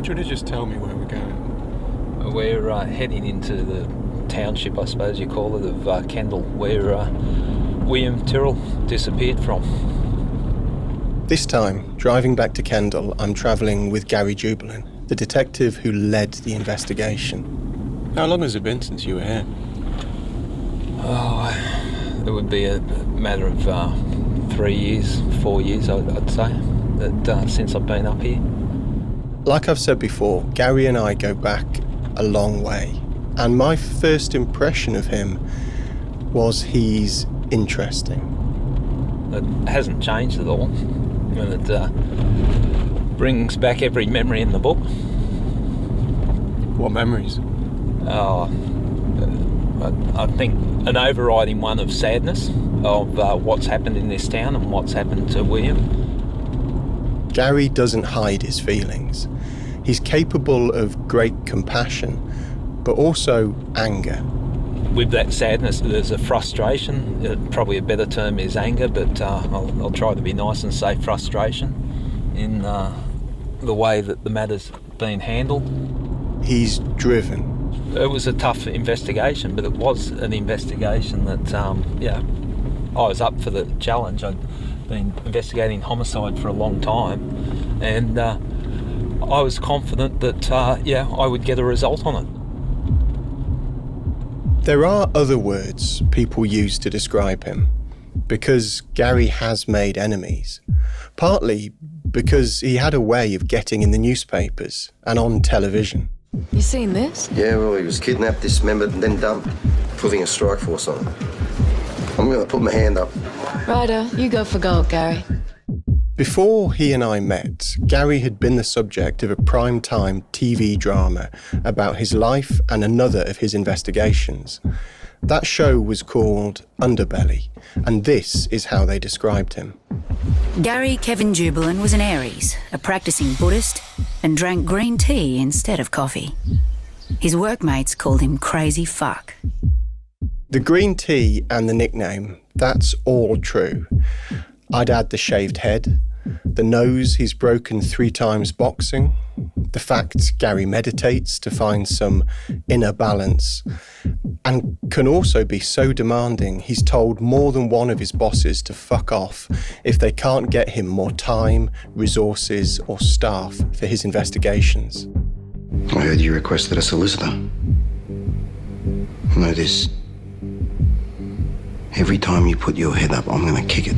Do you want to just tell me where we're going? We're heading into the township, I suppose you call it, of Kendall, where William Tyrrell disappeared from. This time, driving back to Kendall, I'm travelling with Gary Jubilin, the detective who led the investigation. How long has it been since you were here? Oh, it would be a matter of 3 years, 4 years, I'd say, that since I've been up here. Like I've said before, Gary and I go back a long way. And my first impression of him was he's interesting. It hasn't changed at all. And it brings back every memory in the book. What memories? Oh, I think an overriding one of sadness of what's happened in this town and what's happened to William. Gary doesn't hide his feelings. He's capable of great compassion, but also anger. With that sadness, there's a frustration. Probably a better term is anger, but I'll try to be nice and say frustration in the way that the matter's been handled. He's driven. It was a tough investigation, but it was an investigation that, I was up for the challenge. I'd been investigating homicide for a long time, and I was confident that, I would get a result on it. There are other words people use to describe him, because Gary has made enemies. Partly because he had a way of getting in the newspapers and on television. You seen this? Yeah, well, he was kidnapped, dismembered, and then dumped, putting a strike force on him. I'm going to put my hand up. Righto, you go for gold, Gary. Before he and I met, Gary had been the subject of a prime-time TV drama about his life and another of his investigations. That show was called Underbelly, and this is how they described him. Gary Kevin Jubilin was an Aries, a practicing Buddhist, and drank green tea instead of coffee. His workmates called him Crazy Fuck. The green tea and the nickname, that's all true. I'd add the shaved head, the nose he's broken 3 times boxing, the fact Gary meditates to find some inner balance, and can also be so demanding he's told more than one of his bosses to fuck off if they can't get him more time, resources or staff for his investigations. I heard you requested a solicitor. Know this. Every time you put your head up, I'm going to kick it.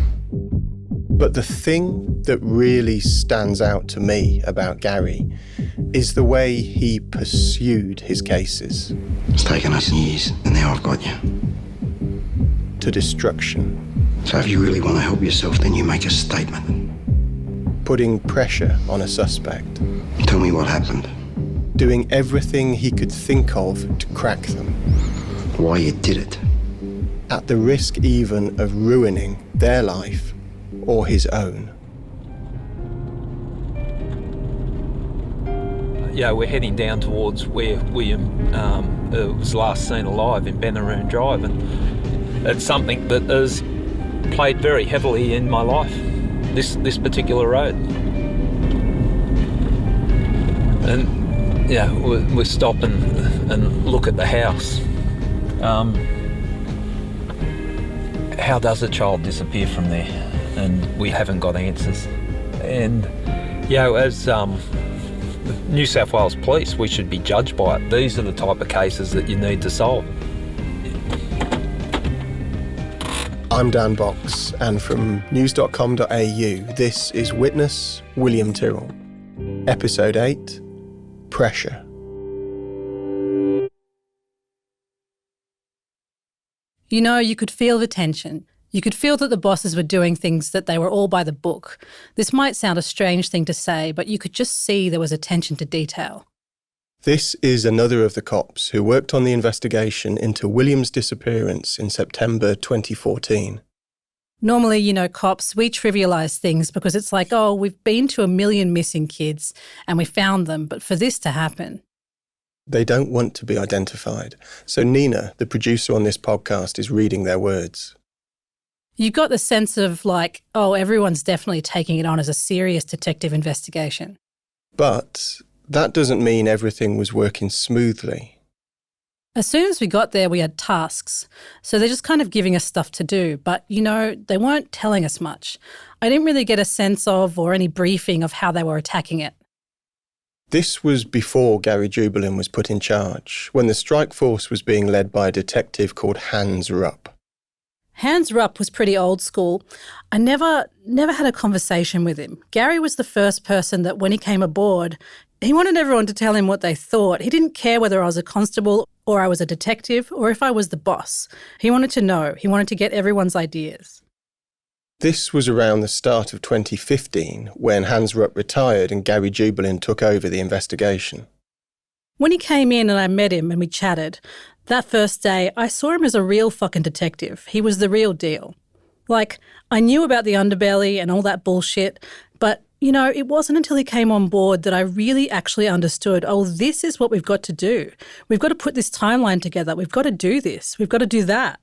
But the thing that really stands out to me about Gary is the way he pursued his cases. It's taken us years, and now I've got you. To destruction. So if you really want to help yourself, then you make a statement. Putting pressure on a suspect. Tell me what happened. Doing everything he could think of to crack them. Why you did it. At the risk even of ruining their life or his own. Yeah, we're heading down towards where William was last seen alive in Benaroon Drive, and it's something that has played very heavily in my life, this particular road. And yeah, we're stopping and look at the house. How does a child disappear from there? And we haven't got answers. And, as New South Wales Police, we should be judged by it. These are the type of cases that you need to solve. I'm Dan Box, and from news.com.au, this is Witness William Tyrrell. Episode 8, Pressure. You know, you could feel the tension. You could feel that the bosses were doing things that they were all by the book. This might sound a strange thing to say, but you could just see there was attention to detail. This is another of the cops who worked on the investigation into William's disappearance in September 2014. Normally, cops, we trivialise things because it's like, oh, we've been to 1 million missing kids and we found them, but for this to happen. They don't want to be identified. So Nina, the producer on this podcast, is reading their words. You got the sense of like, oh, everyone's definitely taking it on as a serious detective investigation. But that doesn't mean everything was working smoothly. As soon as we got there, we had tasks. So they're just kind of giving us stuff to do. But, they weren't telling us much. I didn't really get a sense of or any briefing of how they were attacking it. This was before Gary Jubelin was put in charge, when the strike force was being led by a detective called Hans Rupp. Hans Rupp was pretty old school. I never had a conversation with him. Gary was the first person that when he came aboard, he wanted everyone to tell him what they thought. He didn't care whether I was a constable or I was a detective or if I was the boss. He wanted to know. He wanted to get everyone's ideas. This was around the start of 2015 when Hans Rupp retired and Gary Jubelin took over the investigation. When he came in and I met him and we chatted, that first day I saw him as a real fucking detective. He was the real deal. Like, I knew about the underbelly and all that bullshit, but it wasn't until he came on board that I really actually understood, this is what we've got to do. We've got to put this timeline together. We've got to do this. We've got to do that.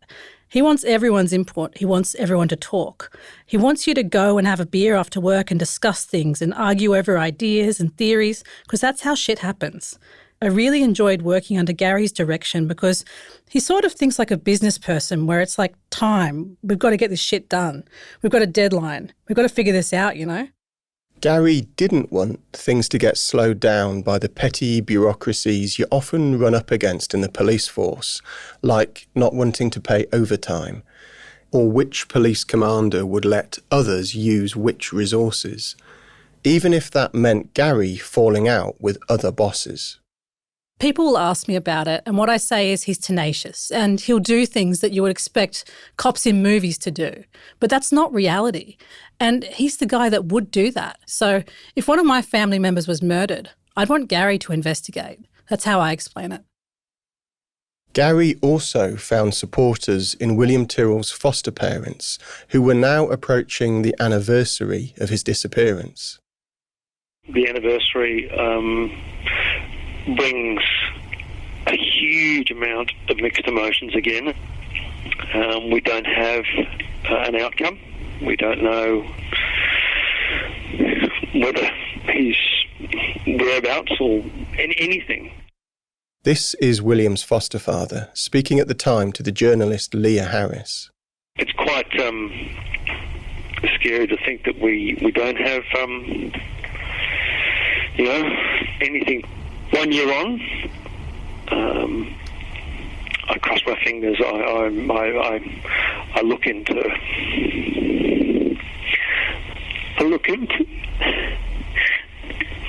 He wants everyone's input. He wants everyone to talk. He wants you to go and have a beer after work and discuss things and argue over ideas and theories, because that's how shit happens. I really enjoyed working under Gary's direction because he sort of thinks like a business person where it's like time. We've got to get this shit done. We've got a deadline. We've got to figure this out, Gary didn't want things to get slowed down by the petty bureaucracies you often run up against in the police force, like not wanting to pay overtime, or which police commander would let others use which resources, even if that meant Gary falling out with other bosses. People will ask me about it, and what I say is he's tenacious and he'll do things that you would expect cops in movies to do. But that's not reality. And he's the guy that would do that. So if one of my family members was murdered, I'd want Gary to investigate. That's how I explain it. Gary also found supporters in William Tyrrell's foster parents, who were now approaching the anniversary of his disappearance. The anniversary brings a huge amount of mixed emotions again. We don't have an outcome. We don't know whether he's whereabouts or anything. This is William's foster father, speaking at the time to the journalist Leah Harris. It's quite scary to think that we don't have, anything. 1 year on, I cross my fingers. I look into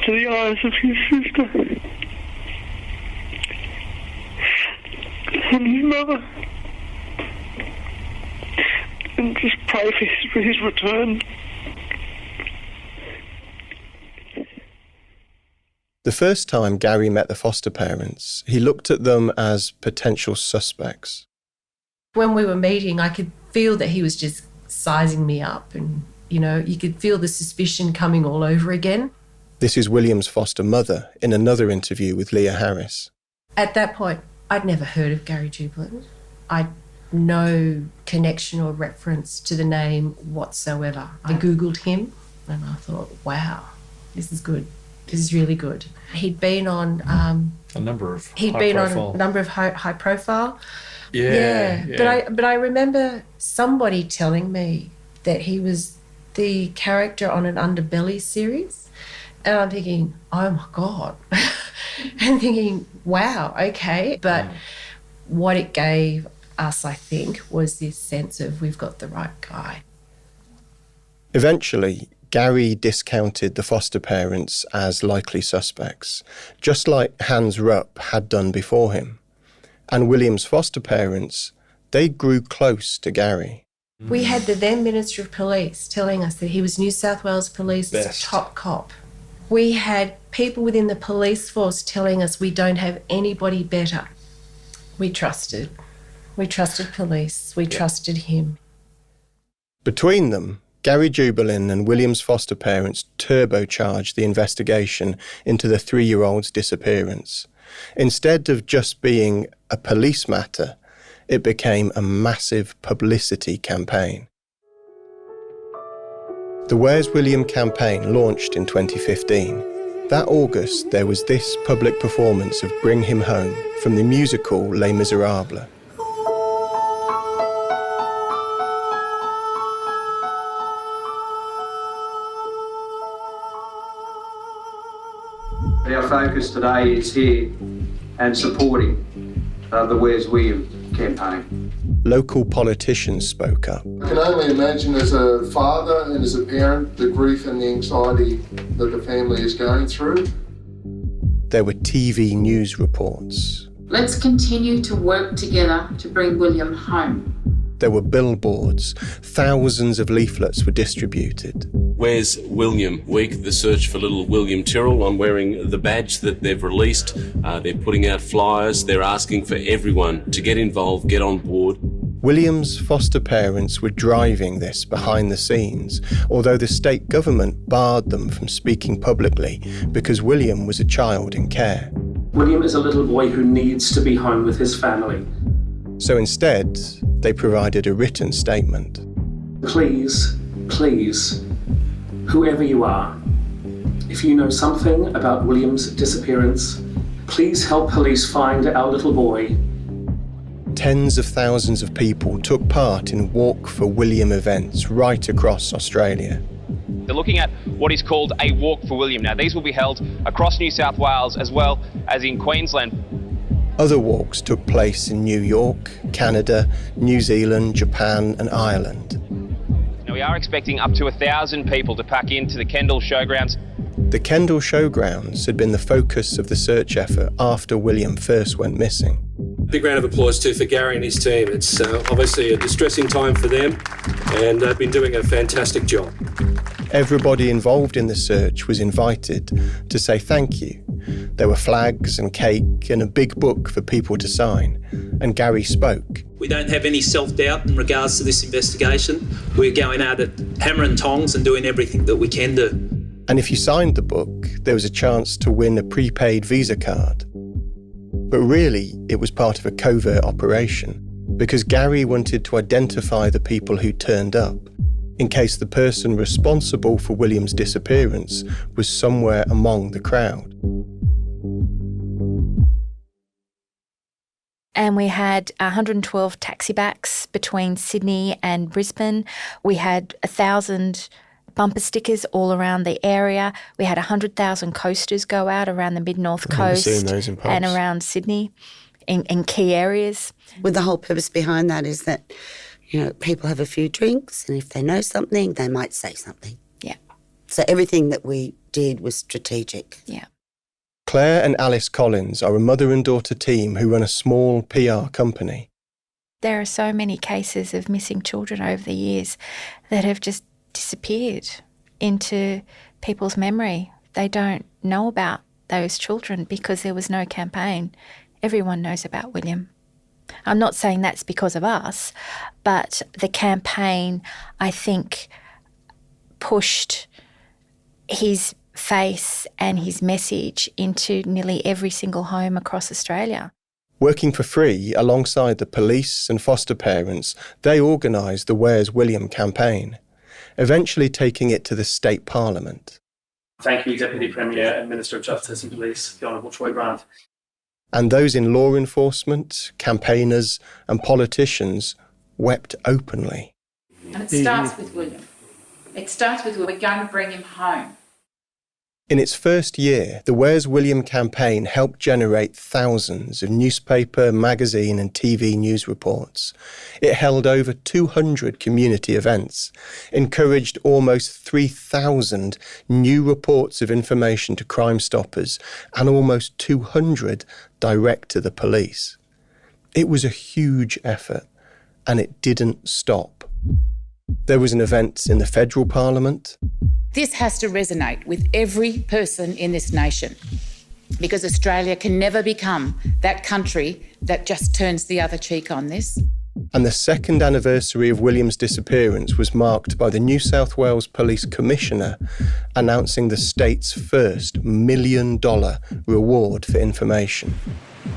the eyes of his sister and his mother, and just pray for his return. The first time Gary met the foster parents, he looked at them as potential suspects. When we were meeting, I could feel that he was just sizing me up and, you could feel the suspicion coming all over again. This is William's foster mother in another interview with Leah Harris. At that point, I'd never heard of Gary Jubelin. I'd no connection or reference to the name whatsoever. I Googled him and I thought, wow, this is good. This is really good. He'd been on a number of high profile. Yeah. But I remember somebody telling me that he was the character on an Underbelly series, and I'm thinking, oh my God, and thinking, wow, okay. But what it gave us, I think, was this sense of we've got the right guy. Eventually, Gary discounted the foster parents as likely suspects, just like Hans Rupp had done before him. And William's foster parents, they grew close to Gary. We had the then Minister of Police telling us that he was New South Wales Police's top cop. We had people within the police force telling us we don't have anybody better. We trusted. We trusted police. We trusted him. Between them, Gary Jubelin and William's foster parents turbocharged the investigation into the 3-year-old's disappearance. Instead of just being a police matter, it became a massive publicity campaign. The Where's William campaign launched in 2015. That August, there was this public performance of Bring Him Home from the musical Les Miserables. Our focus today is here and supporting the Where's William campaign. Local politicians spoke up. I can only imagine as a father and as a parent the grief and the anxiety that the family is going through. There were TV news reports. Let's continue to work together to bring William home. There were billboards. Thousands of leaflets were distributed. Where's William Week, the search for little William Tyrrell. I'm wearing the badge that they've released. They're putting out flyers. They're asking for everyone to get involved, get on board. William's foster parents were driving this behind the scenes, although the state government barred them from speaking publicly because William was a child in care. William is a little boy who needs to be home with his family. So instead, they provided a written statement. Please, whoever you are, if you know something about William's disappearance, please help police find our little boy. Tens of thousands of people took part in Walk for William events right across Australia. They're looking at what is called a Walk for William. Now, these will be held across New South Wales as well as in Queensland. Other walks took place in New York, Canada, New Zealand, Japan and Ireland. Now, we are expecting up to 1,000 people to pack into the Kendall Showgrounds. The Kendall Showgrounds had been the focus of the search effort after William first went missing. Big round of applause too for Gary and his team. It's obviously a distressing time for them and they've been doing a fantastic job. Everybody involved in the search was invited to say thank you. There were flags and cake and a big book for people to sign, and Gary spoke. We don't have any self-doubt in regards to this investigation. We're going at it hammer and tongs and doing everything that we can do. And if you signed the book, there was a chance to win a prepaid Visa card. But really, it was part of a covert operation, because Gary wanted to identify the people who turned up, in case the person responsible for William's disappearance was somewhere among the crowd. And we had 112 taxibacks between Sydney and Brisbane. We had 1,000 bumper stickers all around the area. We had 100,000 coasters go out around the mid-north coast and around Sydney in key areas. Well, the whole purpose behind that is that, people have a few drinks and if they know something, they might say something. Yeah. So everything that we did was strategic. Yeah. Claire and Alice Collins are a mother and daughter team who run a small PR company. There are so many cases of missing children over the years that have just disappeared into people's memory. They don't know about those children because there was no campaign. Everyone knows about William. I'm not saying that's because of us, but the campaign, I think, pushed his face and his message into nearly every single home across Australia. Working for free alongside the police and foster parents, they organised the Where's William campaign, eventually taking it to the state parliament. Thank you, Deputy Premier and Minister of Justice and Police, the Honourable Troy Grant. And those in law enforcement, campaigners and politicians wept openly. And it starts with William. It starts with we're going to bring him home. In its first year, the Where's William campaign helped generate thousands of newspaper, magazine and TV news reports. It held over 200 community events, encouraged almost 3,000 new reports of information to CrimeStoppers and almost 200 direct to the police. It was a huge effort and it didn't stop. There was an event in the federal parliament. This has to resonate with every person in this nation because Australia can never become that country that just turns the other cheek on this. And the second anniversary of William's disappearance was marked by the New South Wales Police Commissioner announcing the state's first $1 million reward for information.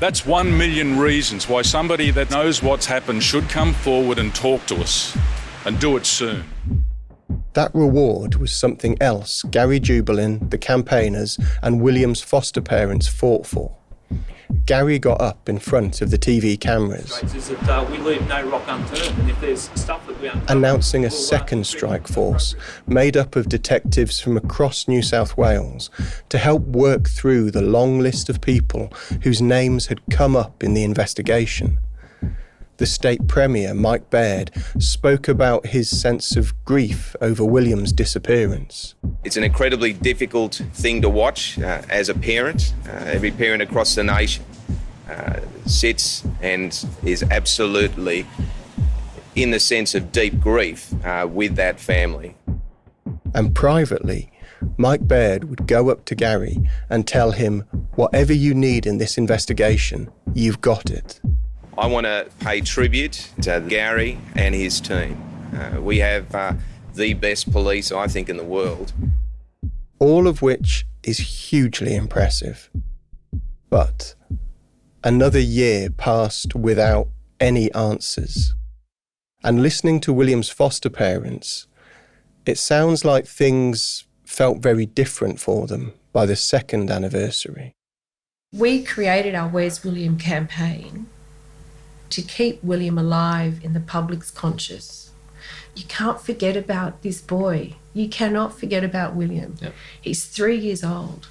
That's 1 million reasons why somebody that knows what's happened should come forward and talk to us, and do it soon. That reward was something else Gary Jubelin, the campaigners, and William's foster parents fought for. Gary got up in front of the TV cameras, Is that we leave no rock unturned, and if there's stuff that we uncover, announcing a second strike force made up of detectives from across New South Wales to help work through the long list of people whose names had come up in the investigation. The state premier, Mike Baird, spoke about his sense of grief over William's disappearance. It's an incredibly difficult thing to watch as a parent. Every parent across the nation sits and is absolutely in the sense of deep grief with that family. And privately, Mike Baird would go up to Gary and tell him, whatever you need in this investigation, you've got it. I want to pay tribute to Gary and his team. We have the best police, I think, in the world. All of which is hugely impressive. But another year passed without any answers. And listening to William's foster parents, it sounds like things felt very different for them by the second anniversary. We created our Where's William campaign to keep William alive in the public's conscious. You can't forget about this boy. You cannot forget about William. Yep. He's 3 years old.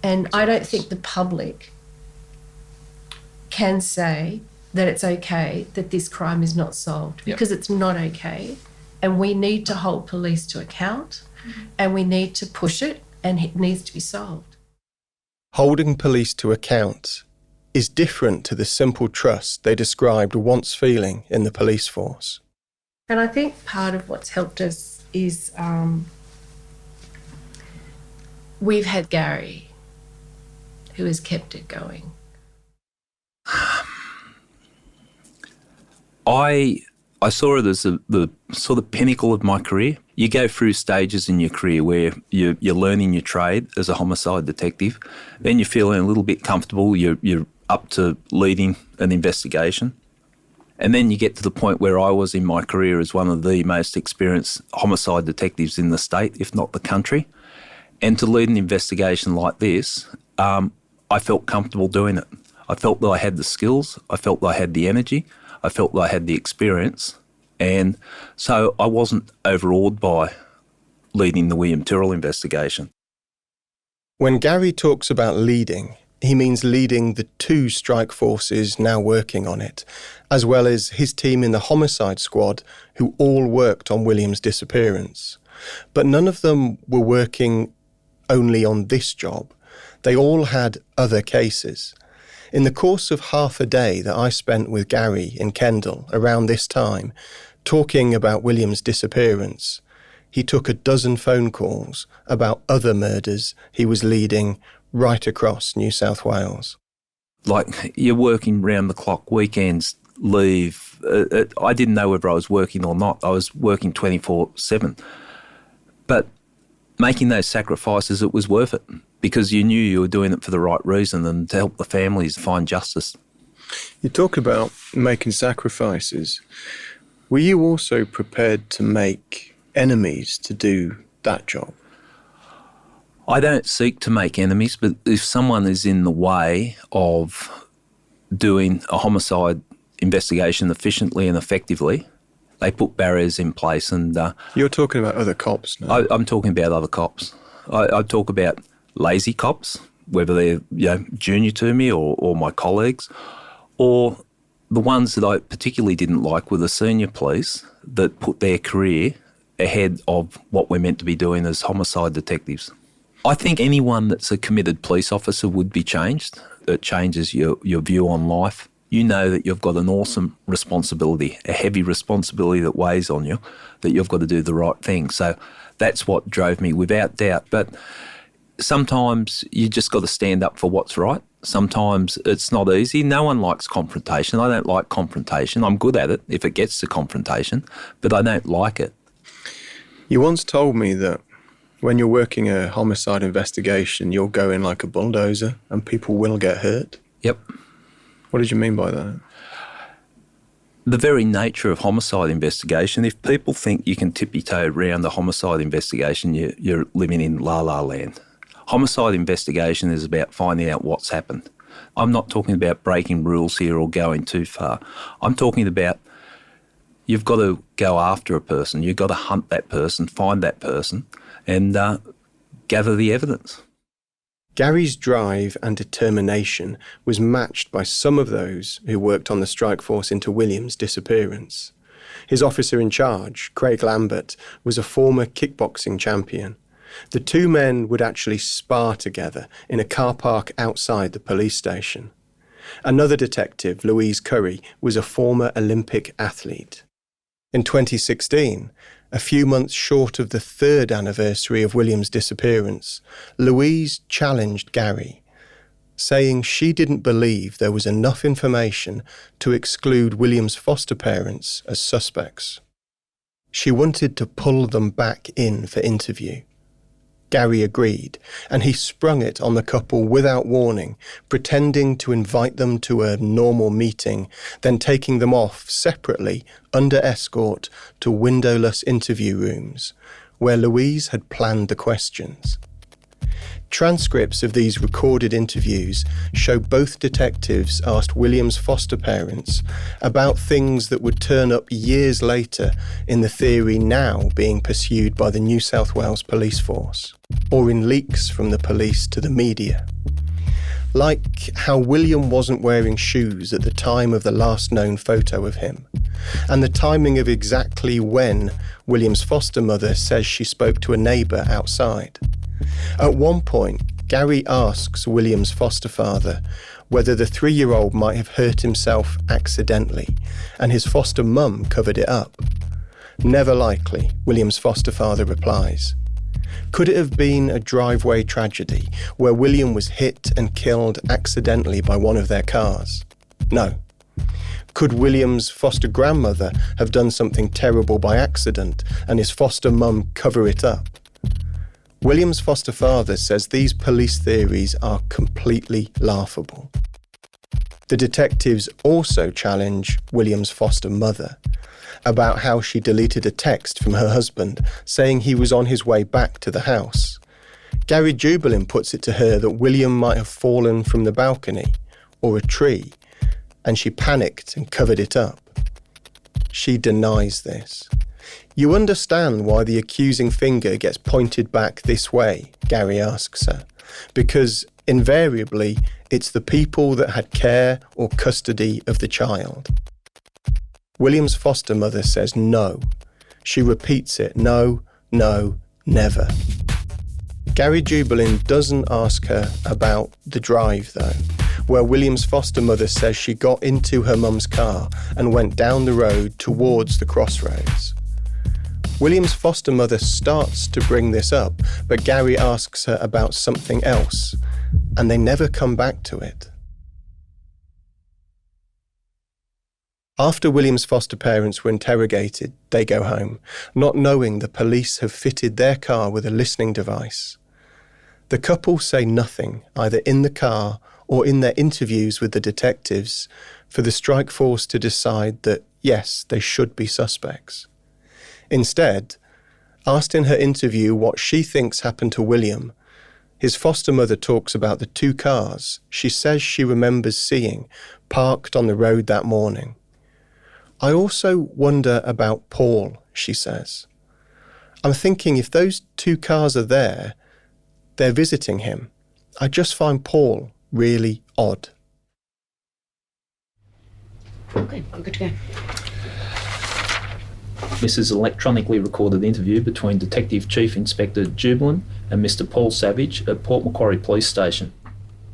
And I don't think the public can say that it's okay that this crime is not solved, because it's not okay. And we need to hold police to account, and we need to push it, and it needs to be solved. Holding police to account is different to the simple trust they described once feeling in the police force. And I think part of what's helped us is we've had Gary, who has kept it going. I saw it as the sort of pinnacle of my career. You go through stages in your career where you're learning your trade as a homicide detective. Then you're feeling a little bit comfortable. You're up to leading an investigation. And then you get to the point where I was in my career as one of the most experienced homicide detectives in the state, if not the country. And to lead an investigation like this, I felt comfortable doing it. I felt that I had the skills. I felt that I had the energy. I felt that I had the experience. And so I wasn't overawed by leading the William Tyrrell investigation. When Gary talks about leading, he means leading the 2 strike forces now working on it, as well as his team in the homicide squad who all worked on William's disappearance. But none of them were working only on this job. They all had other cases. In the course of half a day that I spent with Gary in Kendal around this time, talking about William's disappearance, he took a dozen phone calls about other murders he was leading right across New South Wales. Like, you're working round the clock, weekends, leave. I didn't know whether I was working or not. I was working 24/7. But making those sacrifices, it was worth it, because you knew you were doing it for the right reason and to help the families find justice. You talk about making sacrifices. Were you also prepared to make enemies to do that job? I don't seek to make enemies, but if someone is in the way of doing a homicide investigation efficiently and effectively, they put barriers in place. And you're talking about other cops now. I'm talking about other cops. I talk about lazy cops, whether they're junior to me or my colleagues, or the ones that I particularly didn't like were the senior police that put their career ahead of what we're meant to be doing as homicide detectives. I think anyone that's a committed police officer would be changed. It changes your view on life. You know that you've got an awesome responsibility, a heavy responsibility that weighs on you, that you've got to do the right thing. So that's what drove me, without doubt. But sometimes you just got to stand up for what's right. Sometimes it's not easy. No one likes confrontation. I don't like confrontation. I'm good at it if it gets to confrontation, but I don't like it. You once told me that when you're working a homicide investigation, you'll go in like a bulldozer and people will get hurt. Yep. What did you mean by that? The very nature of homicide investigation, if people think you can tippy-toe around the homicide investigation, you're living in la-la land. Homicide investigation is about finding out what's happened. I'm not talking about breaking rules here or going too far. I'm talking about you've got to go after a person. You've got to hunt that person, find that person, and gather the evidence. Gary's drive and determination was matched by some of those who worked on the strike force into William's disappearance. His officer in charge, Craig Lambert, was a former kickboxing champion. The two men would actually spar together in a car park outside the police station. Another detective, Louise Curry, was a former Olympic athlete. In 2016, a few months short of the 3rd anniversary of William's disappearance, Louise challenged Gary, saying she didn't believe there was enough information to exclude William's foster parents as suspects. She wanted to pull them back in for interview. Gary agreed, and he sprung it on the couple without warning, pretending to invite them to a normal meeting, then taking them off separately, under escort, to windowless interview rooms, where Louise had planned the questions. Transcripts of these recorded interviews show both detectives asked William's foster parents about things that would turn up years later in the theory now being pursued by the New South Wales police force, or in leaks from the police to the media. Like how William wasn't wearing shoes at the time of the last known photo of him, and the timing of exactly when William's foster mother says she spoke to a neighbour outside. At one point, Gary asks William's foster father whether the 3-year-old might have hurt himself accidentally, and his foster mum covered it up. Never likely, William's foster father replies. Could it have been a driveway tragedy where William was hit and killed accidentally by one of their cars? No. Could William's foster grandmother have done something terrible by accident and his foster mum cover it up? William's foster father says these police theories are completely laughable. The detectives also challenge William's foster mother about how she deleted a text from her husband saying he was on his way back to the house. Gary Jubelin puts it to her that William might have fallen from the balcony or a tree, and she panicked and covered it up. She denies this. You understand why the accusing finger gets pointed back this way, Gary asks her, because invariably it's the people that had care or custody of the child. William's foster mother says no. She repeats it, no, no, never. Gary Jubelin doesn't ask her about the drive though, where William's foster mother says she got into her mum's car and went down the road towards the crossroads. William's foster mother starts to bring this up, but Gary asks her about something else, and they never come back to it. After William's foster parents were interrogated, they go home, not knowing the police have fitted their car with a listening device. The couple say nothing, either in the car or in their interviews with the detectives, for the strike force to decide that, yes, they should be suspects. Instead, asked in her interview what she thinks happened to William, his foster mother talks about the 2 cars she says she remembers seeing parked on the road that morning. I also wonder about Paul, she says. I'm thinking if those 2 cars are there, they're visiting him. I just find Paul really odd. Okay, I'm good to go. This is an electronically recorded interview between Detective Chief Inspector Jubelin and Mr. Paul Savage at Port Macquarie Police Station.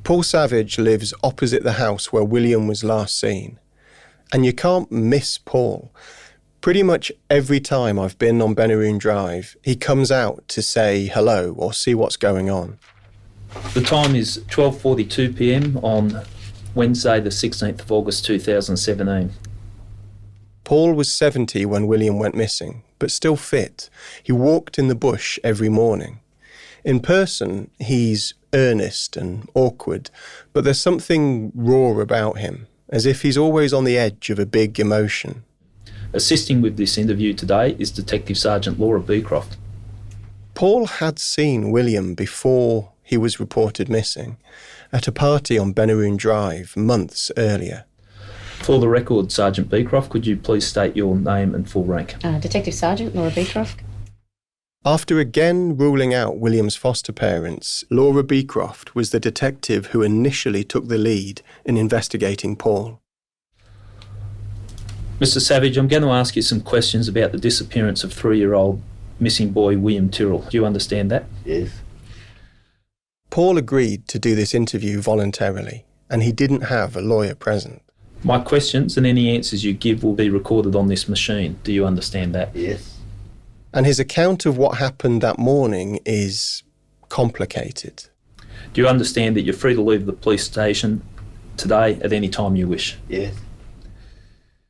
Paul Savage lives opposite the house where William was last seen. And you can't miss Paul. Pretty much every time I've been on Benaroon Drive, he comes out to say hello or see what's going on. The time is 12:42 p.m. on Wednesday the 16th of August 2017. Paul was 70 when William went missing, but still fit. He walked in the bush every morning. In person, he's earnest and awkward, but there's something raw about him, as if he's always on the edge of a big emotion. Assisting with this interview today is Detective Sergeant Laura Beecroft. Paul had seen William before he was reported missing at a party on Benaroon Drive months earlier. For the record, Sergeant Beecroft, could you please state your name and full rank? Detective Sergeant Laura Beecroft. After again ruling out William's foster parents, Laura Beecroft was the detective who initially took the lead in investigating Paul. Mr. Savage, I'm going to ask you some questions about the disappearance of 3-year-old missing boy William Tyrrell. Do you understand that? Yes. Paul agreed to do this interview voluntarily, and he didn't have a lawyer present. My questions and any answers you give will be recorded on this machine. Do you understand that? Yes. And his account of what happened that morning is complicated. Do you understand that you're free to leave the police station today at any time you wish? Yes.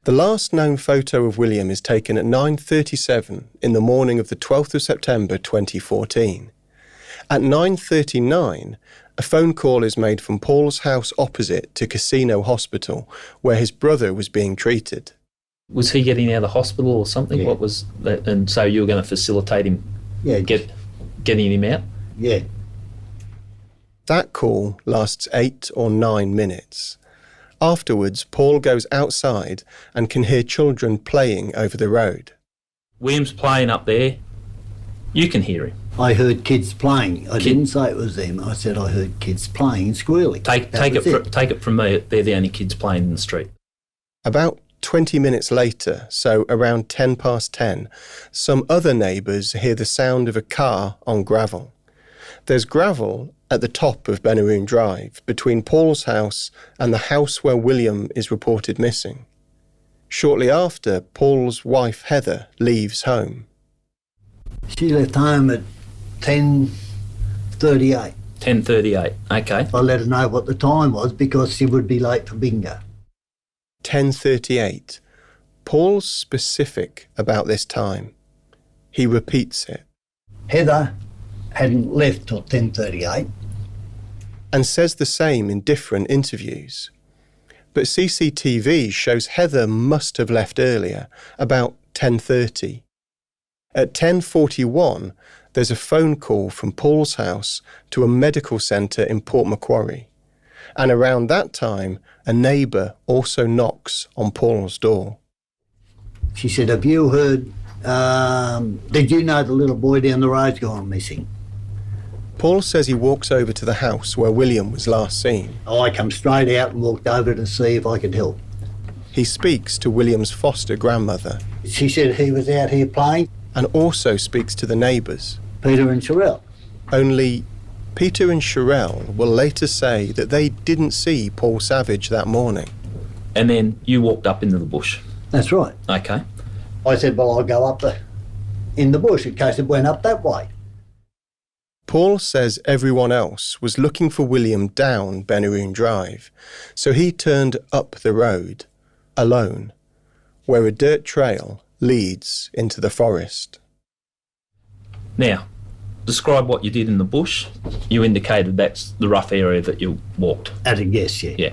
The last known photo of William is taken at 9:37 in the morning of the 12th of September 2014. At 9:39, a phone call is made from Paul's house opposite to Casino Hospital, where his brother was being treated. Was he getting out of hospital or something? Yeah. What was that? And so you were going to facilitate him getting him out? Yeah. That call lasts 8 or 9 minutes. Afterwards, Paul goes outside and can hear children playing over the road. William's playing up there. You can hear him. I heard kids playing. I didn't say it was them. I said I heard kids playing and squealing. Take it from me, they're the only kids playing in the street. About 20 minutes later, so around 10:10, some other neighbours hear the sound of a car on gravel. There's gravel at the top of Benaroon Drive, between Paul's house and the house where William is reported missing. Shortly after, Paul's wife Heather leaves home. She left home at 10:38. 10:38, okay. I let her know what the time was because she would be late for bingo. 10:38. Paul's specific about this time. He repeats it. Heather hadn't left till 10:38. And says the same in different interviews. But CCTV shows Heather must have left earlier, about 10:30. At 10:41, there's a phone call from Paul's house to a medical centre in Port Macquarie. And around that time, a neighbour also knocks on Paul's door. She said, have you heard, did you know the little boy down the road's gone missing? Paul says he walks over to the house where William was last seen. I come straight out and walked over to see if I could help. He speaks to William's foster grandmother. She said he was out here playing. And also speaks to the neighbours. Peter and Sherelle. Only Peter and Sherelle will later say that they didn't see Paul Savage that morning. And then you walked up into the bush? That's right. Okay. I said, well, I'll go up in the bush in case it went up that way. Paul says everyone else was looking for William down Benaroon Drive, so he turned up the road, alone, where a dirt trail leads into the forest. Now, describe what you did in the bush. You indicated that's the rough area that you walked. At a guess, yeah. Yeah.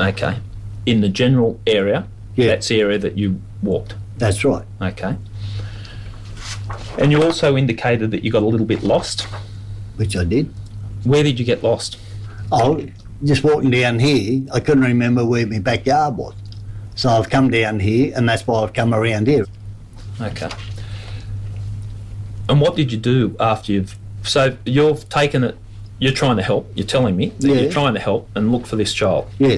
Okay. In the general area, that's the area that you walked. That's right. Okay. And you also indicated that you got a little bit lost. Which I did. Where did you get lost? Oh, just walking down here, I couldn't remember where my backyard was. So I've come down here, and that's why I've come around here. Okay. And what did you do after you've... So you've taken it... You're trying to help. You're telling me that you're trying to help and look for this child. Yeah.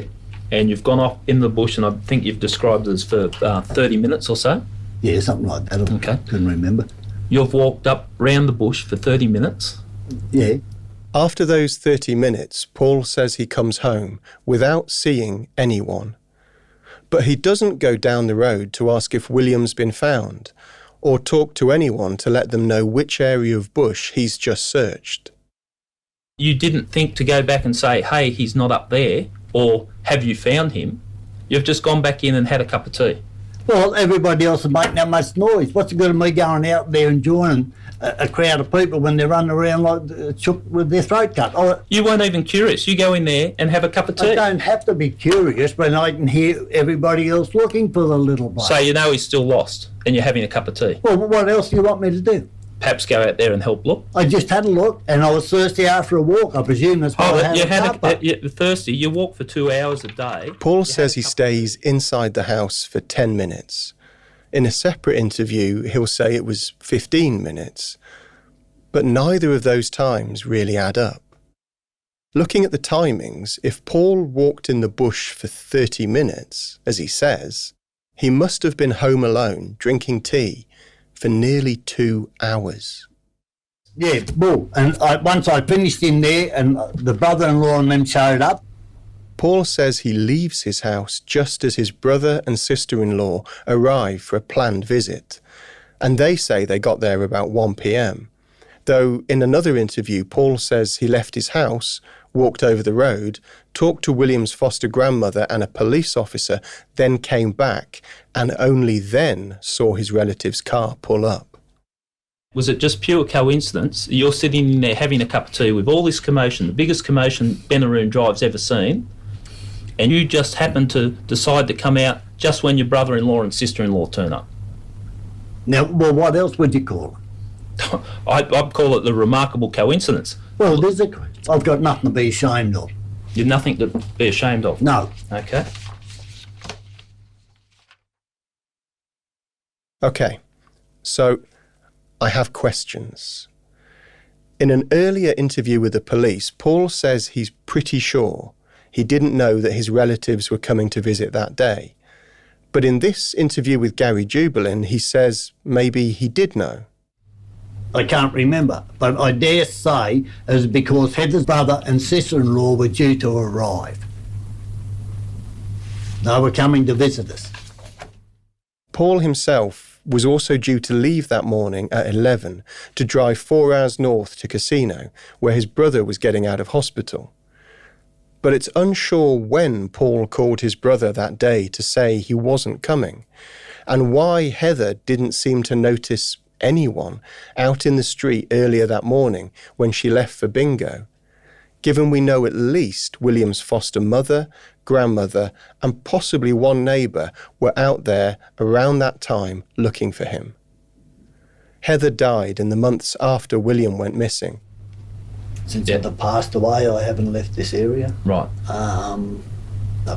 And you've gone off in the bush, and I think you've described it as for 30 minutes or so? Yeah, something like that. Okay. Couldn't remember. You've walked up round the bush for 30 minutes? Yeah. After those 30 minutes, Paul says he comes home without seeing anyone. But he doesn't go down the road to ask if William's been found, or talk to anyone to let them know which area of bush he's just searched. You didn't think to go back and say, hey, he's not up there, or have you found him? You've just gone back in and had a cup of tea. Well, everybody else is making that much noise. What's the good of me going out there and joining a crowd of people when they're running around like shook with their throat cut. You weren't even curious. You go in there and have a cup of tea. I don't have to be curious when I can hear everybody else looking for the little bloke. So you know he's still lost and you're having a cup of tea. Well, what else do you want me to do? Perhaps go out there and help look. I just had a look and I was thirsty after a walk. I presume that's why I had you're thirsty. You walk for 2 hours a day. Paul says he stays inside the house for 10 minutes. In a separate interview, he'll say it was 15 minutes. But neither of those times really add up. Looking at the timings, if Paul walked in the bush for 30 minutes, as he says, he must have been home alone, drinking tea, for nearly 2 hours. Yeah, well, and once I finished in there and the brother-in-law and them showed up. Paul says he leaves his house just as his brother and sister-in-law arrive for a planned visit, and they say they got there about 1 p.m. Though in another interview, Paul says he left his house, walked over the road, talked to William's foster grandmother and a police officer, then came back and only then saw his relative's car pull up. Was it just pure coincidence? You're sitting in there having a cup of tea with all this commotion, the biggest commotion Benaroon Drive's ever seen, and you just happen to decide to come out just when your brother-in-law and sister-in-law turn up? Now, well, what else would you call it? I'd call it the remarkable coincidence. Well, I've got nothing to be ashamed of. You've nothing to be ashamed of? No. Okay. Okay, so I have questions. In an earlier interview with the police, Paul says he's pretty sure he didn't know that his relatives were coming to visit that day. But in this interview with Gary Jubelin, he says maybe he did know. I can't remember, but I dare say it was because Heather's brother and sister-in-law were due to arrive. They were coming to visit us. Paul himself was also due to leave that morning at 11 to drive 4 hours north to Casino, where his brother was getting out of hospital. But it's unsure when Paul called his brother that day to say he wasn't coming, and why Heather didn't seem to notice anyone out in the street earlier that morning when she left for bingo, given we know at least William's foster mother, grandmother, and possibly one neighbour were out there around that time looking for him. Heather died in the months after William went missing. Since Heather passed away, I haven't left this area. Right. I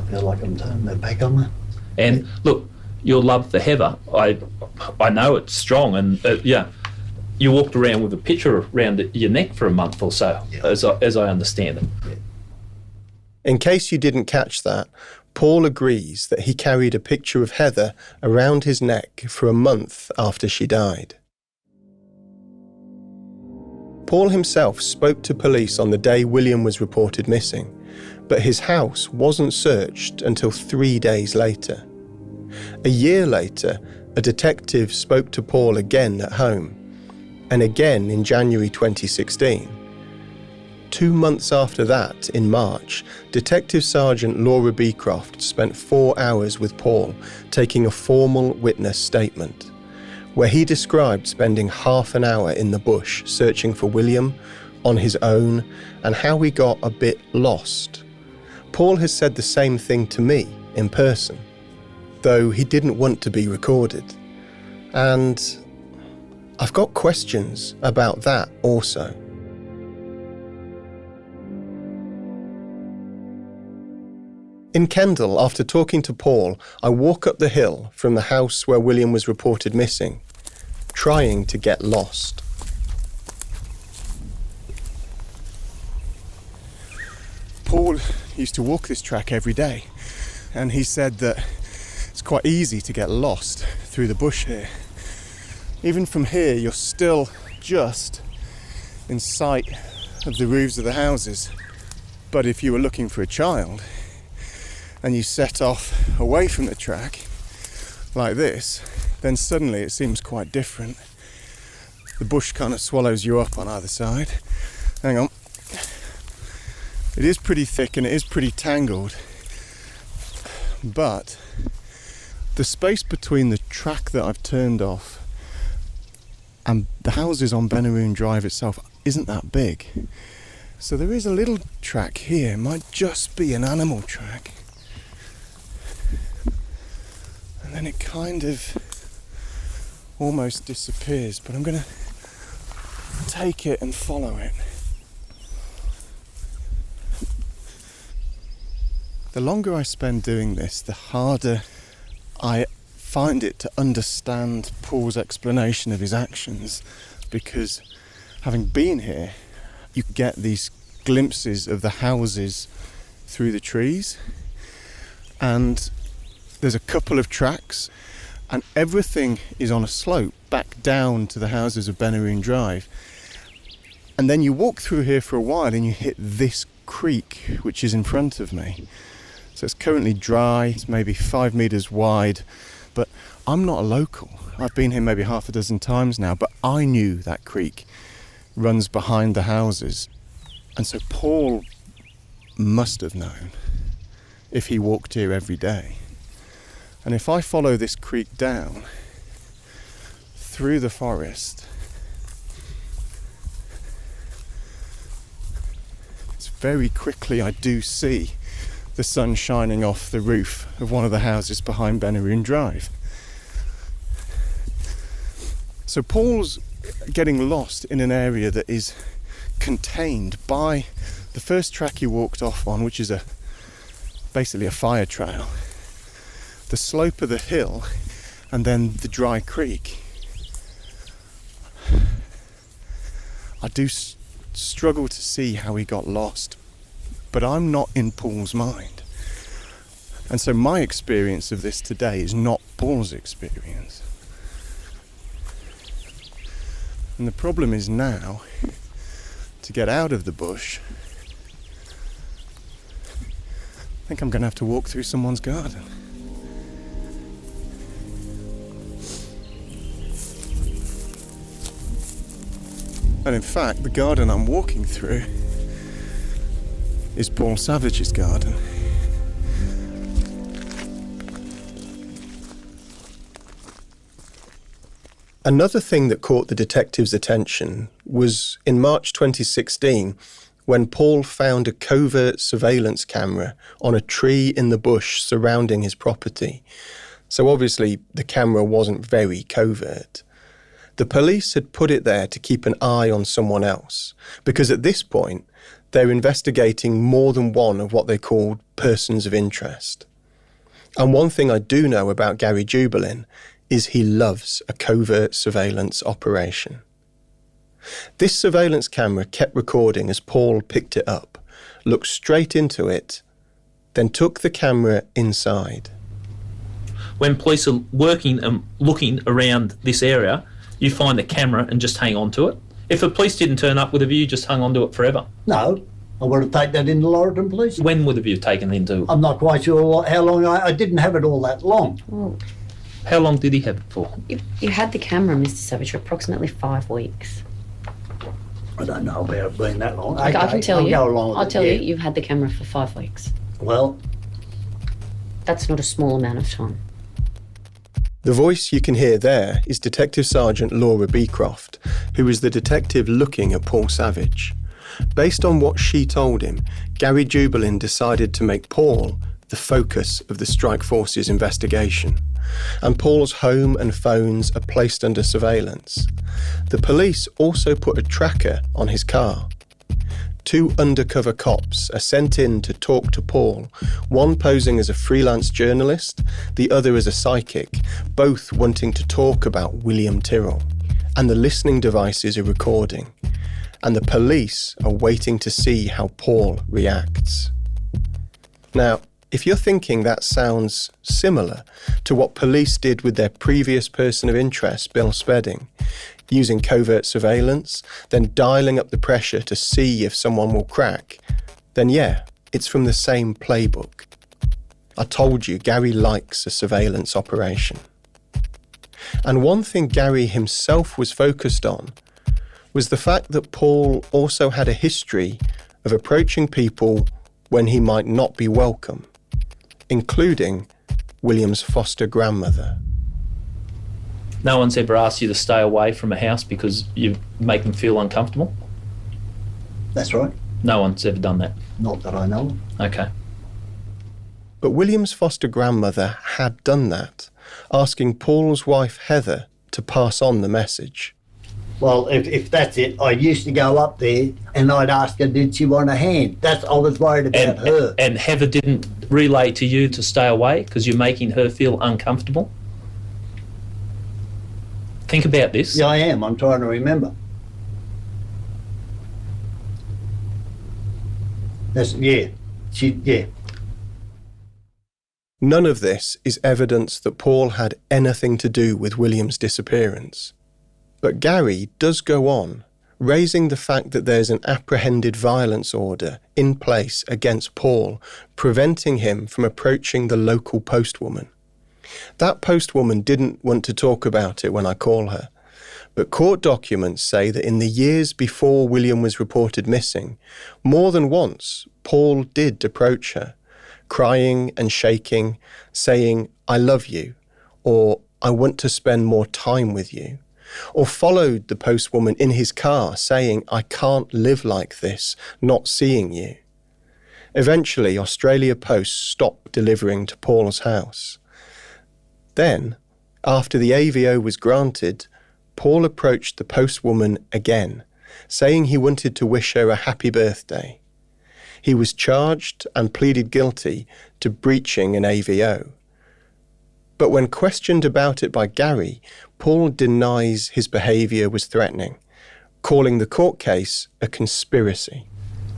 feel like I'm turning my back on her. And look, your love for Heather, I know it's strong, and you walked around with a picture around your neck for a month or so, as I understand it. Yeah. In case you didn't catch that, Paul agrees that he carried a picture of Heather around his neck for a month after she died. Paul himself spoke to police on the day William was reported missing, but his house wasn't searched until 3 days later. A year later, a detective spoke to Paul again at home, and again in January 2016. 2 months after that, in March, Detective Sergeant Laura Beecroft spent 4 hours with Paul taking a formal witness statement, where he described spending half an hour in the bush searching for William on his own and how he got a bit lost. Paul has said the same thing to me in person, though he didn't want to be recorded. And I've got questions about that also. In Kendal, after talking to Paul, I walk up the hill from the house where William was reported missing, trying to get lost. Paul used to walk this track every day, and he said that it's quite easy to get lost through the bush here. Even from here, you're still just in sight of the roofs of the houses. But if you were looking for a child, and you set off away from the track like this, then suddenly it seems quite different. The bush kind of swallows you up on either side. Hang on. It is pretty thick and it is pretty tangled, but the space between the track that I've turned off And the houses on Benaroon Drive itself isn't that big. So there is a little track here. It might just be an animal track. And then it kind of almost disappears, but I'm going to take it and follow it. The longer I spend doing this, the harder I find it to understand Paul's explanation of his actions, because having been here, you get these glimpses of the houses through the trees, and there's a couple of tracks, and everything is on a slope back down to the houses of Benaroon Drive. And then you walk through here for a while and you hit this creek, which is in front of me. So it's currently dry, it's maybe 5 metres wide, but I'm not a local. I've been here maybe half a dozen times now, but I knew that creek runs behind the houses. And so Paul must have known if he walked here every day. And if I follow this creek down through the forest, it's very quickly I do see the sun shining off the roof of one of the houses behind Benaroon Drive. So Paul's getting lost in an area that is contained by the first track he walked off on, which is basically a fire trail, the slope of the hill, and then the dry creek. I do struggle to see how he got lost, but I'm not in Paul's mind. And so my experience of this today is not Paul's experience. And the problem is now, to get out of the bush, I think I'm going to have to walk through someone's garden. And in fact, the garden I'm walking through is Paul Savage's garden. Another thing that caught the detective's attention was in March 2016, when Paul found a covert surveillance camera on a tree in the bush surrounding his property. So obviously the camera wasn't very covert. The police had put it there to keep an eye on someone else, because at this point they're investigating more than one of what they called persons of interest. And one thing I do know about Gary Jubelin is he loves a covert surveillance operation. This surveillance camera kept recording as Paul picked it up, looked straight into it, then took the camera inside. When police are working and looking around this area, you find a camera and just hang on to it. If the police didn't turn up, would have you just hung on to it forever? No, I would have taken that into Laurelton Police. When would have you taken it into? I'm not quite sure how long. I didn't have it all that long. Well, how long did he have it for? you had the camera, Mr. Savage, for approximately 5 weeks. I don't know about it being that long. I can tell you. I'll tell you, you've had the camera for 5 weeks. Well, that's not a small amount of time. The voice you can hear there is Detective Sergeant Laura Beecroft, who is the detective looking at Paul Savage. Based on what she told him, Gary Jubelin decided to make Paul the focus of the Strike Force's investigation, and Paul's home and phones are placed under surveillance. The police also put a tracker on his car. 2 undercover cops are sent in to talk to Paul, one posing as a freelance journalist, the other as a psychic, both wanting to talk about William Tyrrell. And the listening devices are recording, and the police are waiting to see how Paul reacts. Now, if you're thinking that sounds similar to what police did with their previous person of interest, Bill Spedding, using covert surveillance, then dialing up the pressure to see if someone will crack, then yeah, it's from the same playbook. I told you, Gary likes a surveillance operation. And one thing Gary himself was focused on was the fact that Paul also had a history of approaching people when he might not be welcome, including William's foster grandmother. No one's ever asked you to stay away from a house because you make them feel uncomfortable? That's right. No one's ever done that? Not that I know of. Okay. But William's foster grandmother had done that, asking Paul's wife Heather to pass on the message. Well, if that's it, I used to go up there and I'd ask her, did she want a hand? I was worried about her. And Heather didn't relay to you to stay away because you're making her feel uncomfortable? Think about this. Yeah, I am. I'm trying to remember. Yeah. None of this is evidence that Paul had anything to do with William's disappearance. But Gary does go on, raising the fact that there's an apprehended violence order in place against Paul, preventing him from approaching the local postwoman. That postwoman didn't want to talk about it when I call her, but court documents say that in the years before William was reported missing, more than once Paul did approach her, crying and shaking, saying, "I love you," or "I want to spend more time with you," or followed the postwoman in his car saying, "I can't live like this, not seeing you." Eventually, Australia Post stopped delivering to Paul's house. Then, after the AVO was granted, Paul approached the postwoman again, saying he wanted to wish her a happy birthday. He was charged and pleaded guilty to breaching an AVO. But when questioned about it by Gary, Paul denies his behaviour was threatening, calling the court case a conspiracy.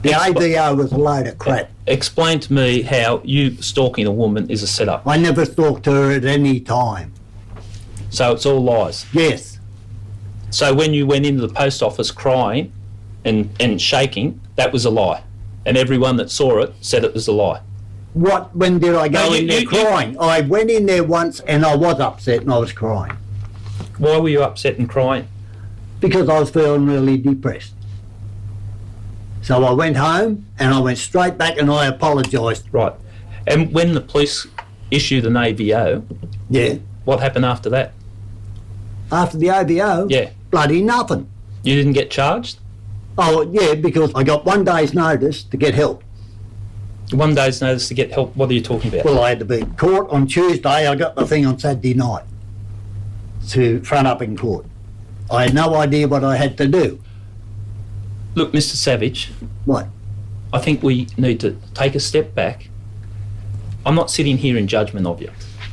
The AVO was a load of crap. Explain to me how you stalking a woman is a setup. I never stalked her at any time. So it's all lies? Yes. So when you went into the post office crying and shaking, that was a lie? And everyone that saw it said it was a lie? When did I go in there crying? I went in there once and I was upset and I was crying. Why were you upset and crying? Because I was feeling really depressed. So I went home and I went straight back and I apologised. Right. And when the police issued an AVO, yeah, what happened after that? After the AVO? Yeah. Bloody nothing. You didn't get charged? Oh, yeah, because I got 1 day's notice to get help. 1 day's notice to get help? What are you talking about? Well, I had to be in court on Tuesday. I got the thing on Saturday night to front up in court. I had no idea what I had to do. Look, Mr. Savage. What? I think we need to take a step back. I'm not sitting here in judgment of you,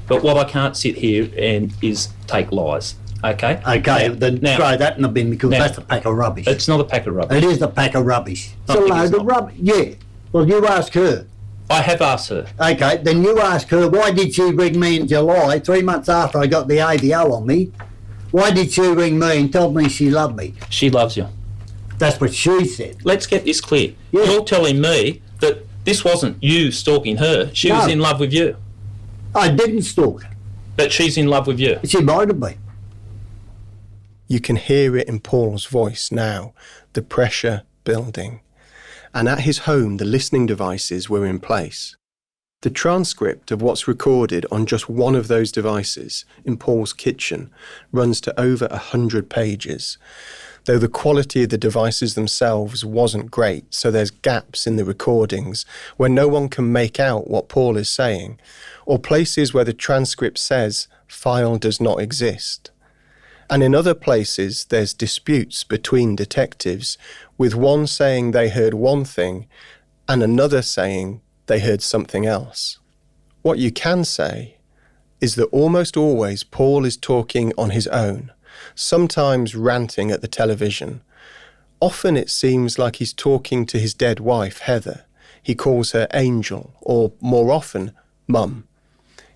but what I can't sit here and is take lies. Okay? Okay, then throw that in the bin because that's a pack of rubbish. It's not a pack of rubbish. It is a pack of rubbish. It's a load of rubbish. Yeah. Well, you ask her. I have asked her. Okay, then you ask her, why did she ring me in July, 3 months after I got the AVO on me? Why did she ring me and tell me she loved me? She loves you. That's what she said. Let's get this clear. Yeah. You're telling me that this wasn't you stalking her. She was in love with you. I didn't stalk her. But she's in love with you. She might have been. You can hear it in Paul's voice now, the pressure building. And at his home, the listening devices were in place. The transcript of what's recorded on just one of those devices in Paul's kitchen runs to over 100 pages. Though the quality of the devices themselves wasn't great, so there's gaps in the recordings where no one can make out what Paul is saying, or places where the transcript says file does not exist. And in other places there's disputes between detectives, with one saying they heard one thing and another saying they heard something else. What you can say is that almost always Paul is talking on his own, sometimes ranting at the television. Often it seems like he's talking to his dead wife, Heather. He calls her Angel, or more often, Mum.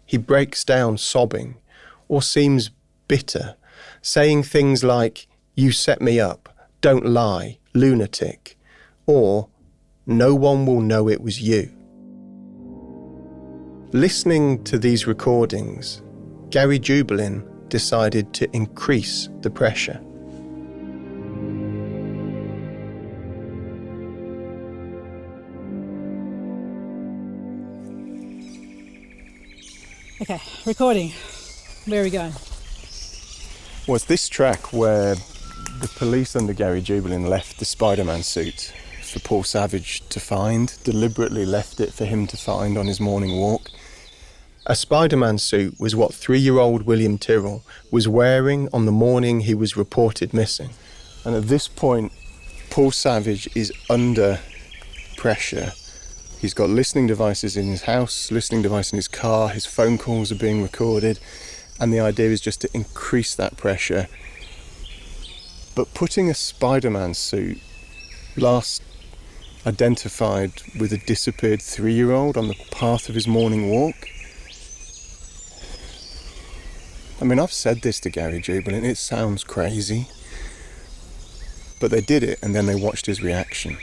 He breaks down sobbing, or seems bitter, saying things like, "You set me up, don't lie, lunatic," or "No one will know it was you." Listening to these recordings, Gary Jubelin decided to increase the pressure. Okay, recording. Where are we going? was this track where the police under Gary Jubelin left the Spider-Man suit for Paul Savage to find, deliberately left it for him to find on his morning walk. A Spider-Man suit was what 3-year-old William Tyrrell was wearing on the morning he was reported missing. And at this point, Paul Savage is under pressure. He's got listening devices in his house, listening device in his car, his phone calls are being recorded, and the idea is just to increase that pressure. But putting a Spider-Man suit, last identified with a disappeared 3-year-old on the path of his morning walk. I mean, I've said this to Gary Jubelin, it sounds crazy. But they did it, and then they watched his reaction.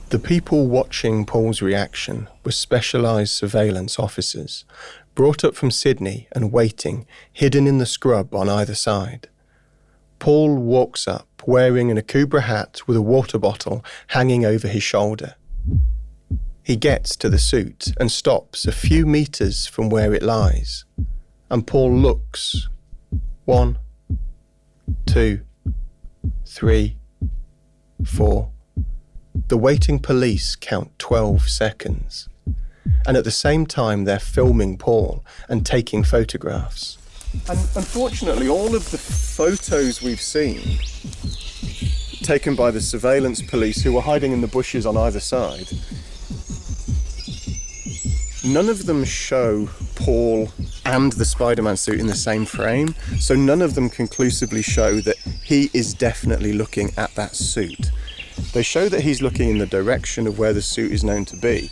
The people watching Paul's reaction were specialised surveillance officers, brought up from Sydney and waiting, hidden in the scrub on either side. Paul walks up, wearing an Akubra hat with a water bottle hanging over his shoulder. He gets to the suit and stops a few metres from where it lies. And Paul looks. 1, 2, 3, 4. The waiting police count 12 seconds. And at the same time, they're filming Paul and taking photographs. And unfortunately, all of the photos we've seen, taken by the surveillance police who were hiding in the bushes on either side, none of them show Paul and the Spider-Man suit in the same frame, so none of them conclusively show that he is definitely looking at that suit. They show that he's looking in the direction of where the suit is known to be,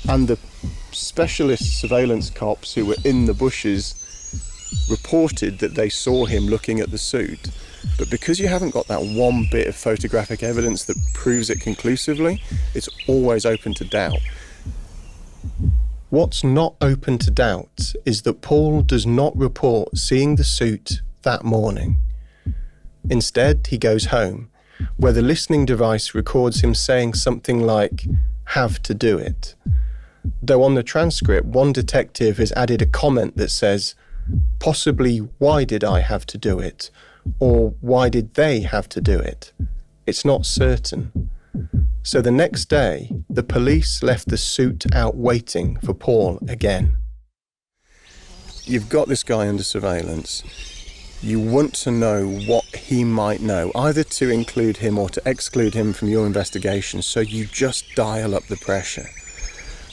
and the specialist surveillance cops who were in the bushes reported that they saw him looking at the suit. But because you haven't got that one bit of photographic evidence that proves it conclusively, it's always open to doubt. What's not open to doubt is that Paul does not report seeing the suit that morning. Instead, he goes home, where the listening device records him saying something like, "have to do it." Though on the transcript, one detective has added a comment that says, possibly, "why did I have to do it?" or "why did they have to do it?" It's not certain. So the next day, the police left the suit out waiting for Paul again. You've got this guy under surveillance. You want to know what he might know, either to include him or to exclude him from your investigation, so you just dial up the pressure.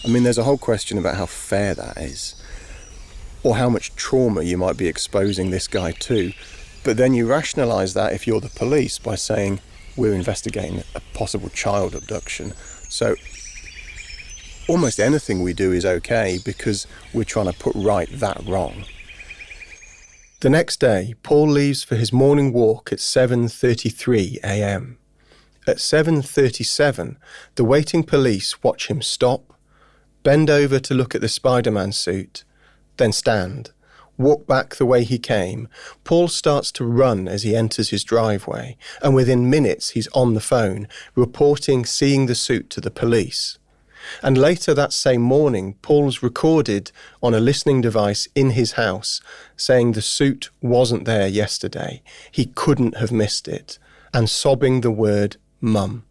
I mean, there's a whole question about how fair that is, or how much trauma you might be exposing this guy to. But then you rationalise that if you're the police by saying, we're investigating a possible child abduction. So almost anything we do is okay because we're trying to put right that wrong. The next day, Paul leaves for his morning walk at 7:33 a.m. At 7:37, the waiting police watch him stop, bend over to look at the Spider-Man suit, then stand, walk back the way he came. Paul starts to run as he enters his driveway, and within minutes he's on the phone, reporting seeing the suit to the police. And later that same morning, Paul's recorded on a listening device in his house, saying the suit wasn't there yesterday. He couldn't have missed it, and sobbing the word mum.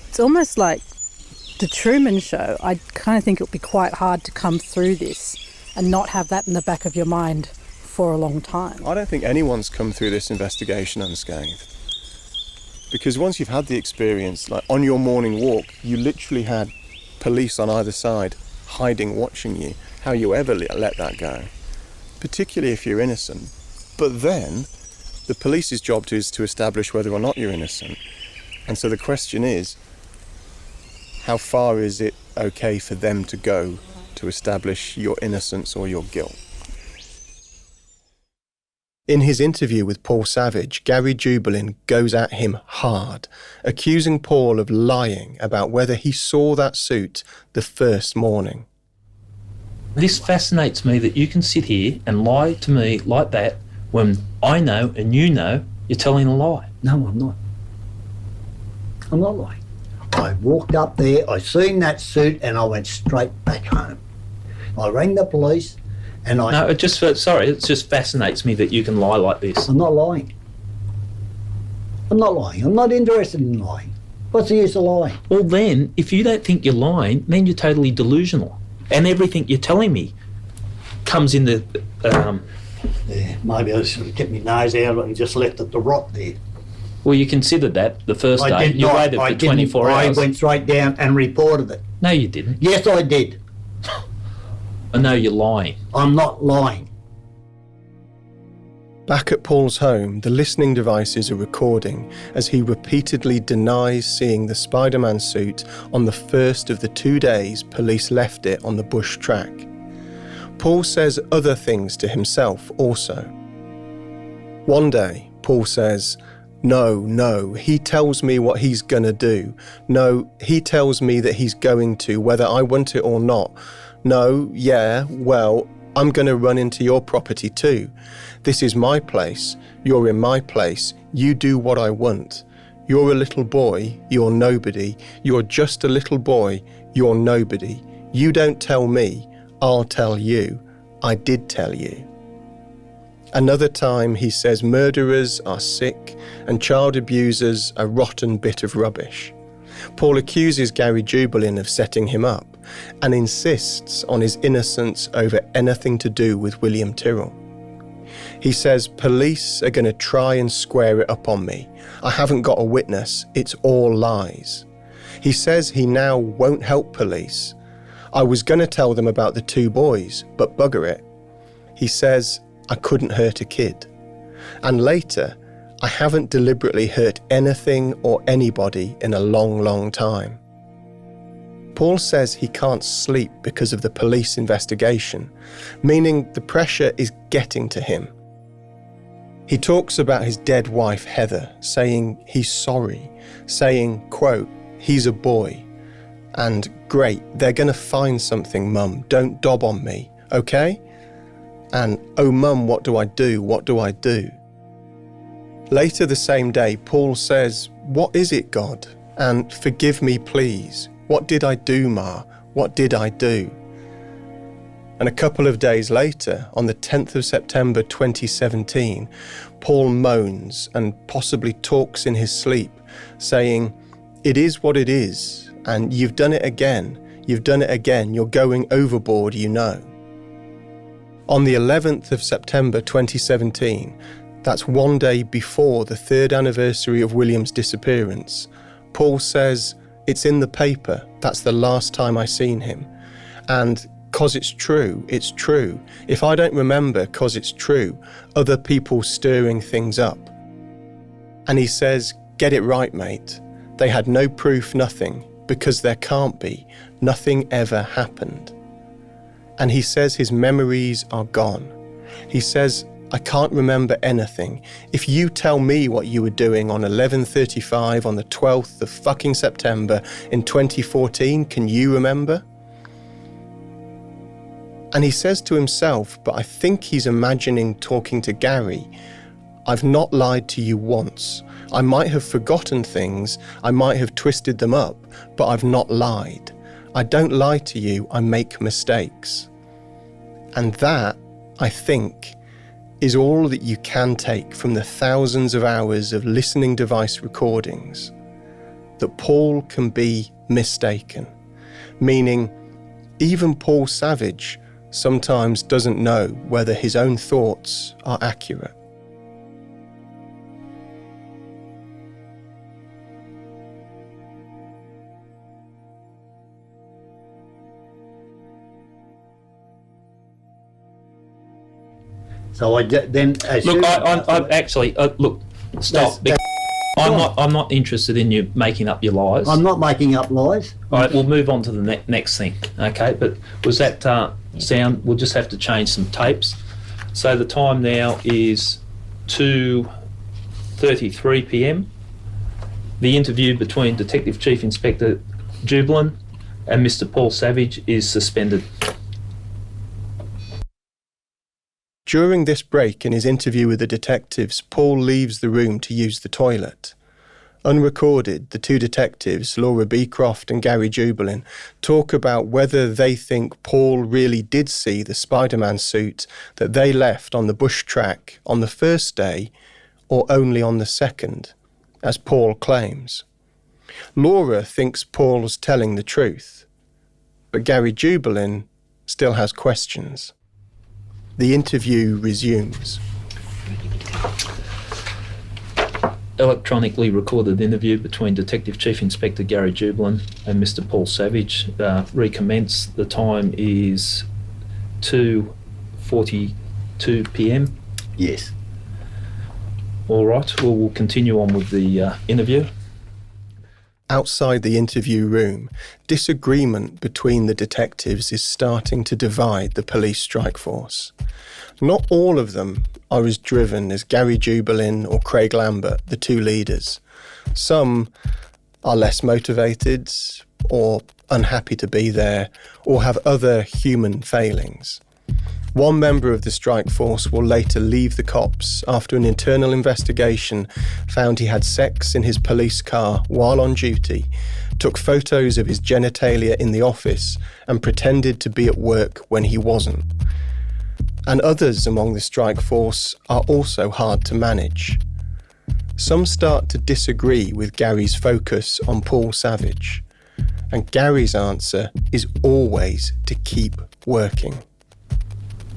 It's almost like the Truman Show. I kind of think it would be quite hard to come through this and not have that in the back of your mind for a long time. I don't think anyone's come through this investigation unscathed. Because once you've had the experience, like on your morning walk, you literally had police on either side hiding, watching you. How you ever let that go? Particularly if you're innocent. But then, the police's job is to establish whether or not you're innocent. And so the question is, how far is it okay for them to go to establish your innocence or your guilt? In his interview with Paul Savage, Gary Jubelin goes at him hard, accusing Paul of lying about whether he saw that suit the first morning. This fascinates me that you can sit here and lie to me like that when I know and you know you're telling a lie. No, I'm not. I'm not lying. I walked up there, I seen that suit, and I went straight back home. I rang the police, And No, it just fascinates me that you can lie like this. I'm not lying. I'm not lying. I'm not interested in lying. What's the use of lying? Well then, if you don't think you're lying, then you're totally delusional. And everything you're telling me comes in the... Yeah, maybe I should have kept my nose out and just left it to rot there. Well, you considered that the first day. You waited for 24 hours. I went straight down and reported it. No, you didn't. Yes, I did. I know you're lying. I'm not lying. Back at Paul's home, the listening devices are recording as he repeatedly denies seeing the Spider-Man suit on the first of the 2 days police left it on the bush track. Paul says other things to himself also. One day, Paul says, No, he tells me what he's gonna do. No, he tells me that he's going to, whether I want it or not. No, yeah, well, I'm gonna run into your property too. This is my place, you're in my place, you do what I want. You're a little boy, you're nobody. You're just a little boy, you're nobody. You don't tell me, I'll tell you. I did tell you. Another time he says murderers are sick and child abusers a rotten bit of rubbish. Paul accuses Gary Jubelin of setting him up and insists on his innocence over anything to do with William Tyrrell. He says police are going to try and square it up on me. I haven't got a witness, it's all lies. He says he now won't help police. I was going to tell them about the 2 boys, but bugger it. He says I couldn't hurt a kid. And later, I haven't deliberately hurt anything or anybody in a long, long time. Paul says he can't sleep because of the police investigation, meaning the pressure is getting to him. He talks about his dead wife, Heather, saying he's sorry, saying, quote, he's a boy. And great, they're going to find something, Mum, don't dob on me, okay? And, oh Mum, what do I do? What do I do? Later the same day, Paul says, what is it, God? And forgive me, please. What did I do, Ma? What did I do? And a couple of days later, on the 10th of September 2017, Paul moans and possibly talks in his sleep, saying, it is what it is, and you've done it again, you're going overboard, you know. On the 11th of September 2017, that's 1 day before the 3rd anniversary of William's disappearance, Paul says, it's in the paper, that's the last time I seen him. And 'cause it's true, it's true. If I don't remember 'cause it's true, other people stirring things up. And he says, get it right, mate. They had no proof, nothing, because there can't be. Nothing ever happened. And he says his memories are gone. He says, I can't remember anything. If you tell me what you were doing on 11:35 on the 12th of fucking September in 2014, can you remember? And he says to himself, but I think he's imagining talking to Gary, I've not lied to you once. I might have forgotten things, I might have twisted them up, but I've not lied. I don't lie to you, I make mistakes. And that, I think, is all that you can take from the thousands of hours of listening device recordings, that Paul can be mistaken, meaning even Paul Savage sometimes doesn't know whether his own thoughts are accurate. So I then look. I actually look. Stop. I'm not interested in you making up your lies. I'm not making up lies. All right, we'll move on to the next thing. Okay, but was that sound? We'll just have to change some tapes. So the time now is 2:33 p.m. The interview between Detective Chief Inspector Jubelin and Mr. Paul Savage is suspended. During this break in his interview with the detectives, Paul leaves the room to use the toilet. Unrecorded, the two detectives, Laura Beecroft and Gary Jubelin, talk about whether they think Paul really did see the Spider-Man suit that they left on the bush track on the first day or only on the second, as Paul claims. Laura thinks Paul's telling the truth, but Gary Jubelin still has questions. The interview resumes. Electronically recorded interview between Detective Chief Inspector Gary Jubelin and Mr. Paul Savage. Recommence. The time is 2:42 p.m. Yes. All right, well, we'll continue on with the interview. Outside the interview room, disagreement between the detectives is starting to divide the police strike force. Not all of them are as driven as Gary Jubelin or Craig Lambert, the two leaders. Some are less motivated or unhappy to be there or have other human failings. One member of the strike force will later leave the cops after an internal investigation found he had sex in his police car while on duty, took photos of his genitalia in the office and pretended to be at work when he wasn't. And others among the strike force are also hard to manage. Some start to disagree with Gary's focus on Paul Savage, and Gary's answer is always to keep working.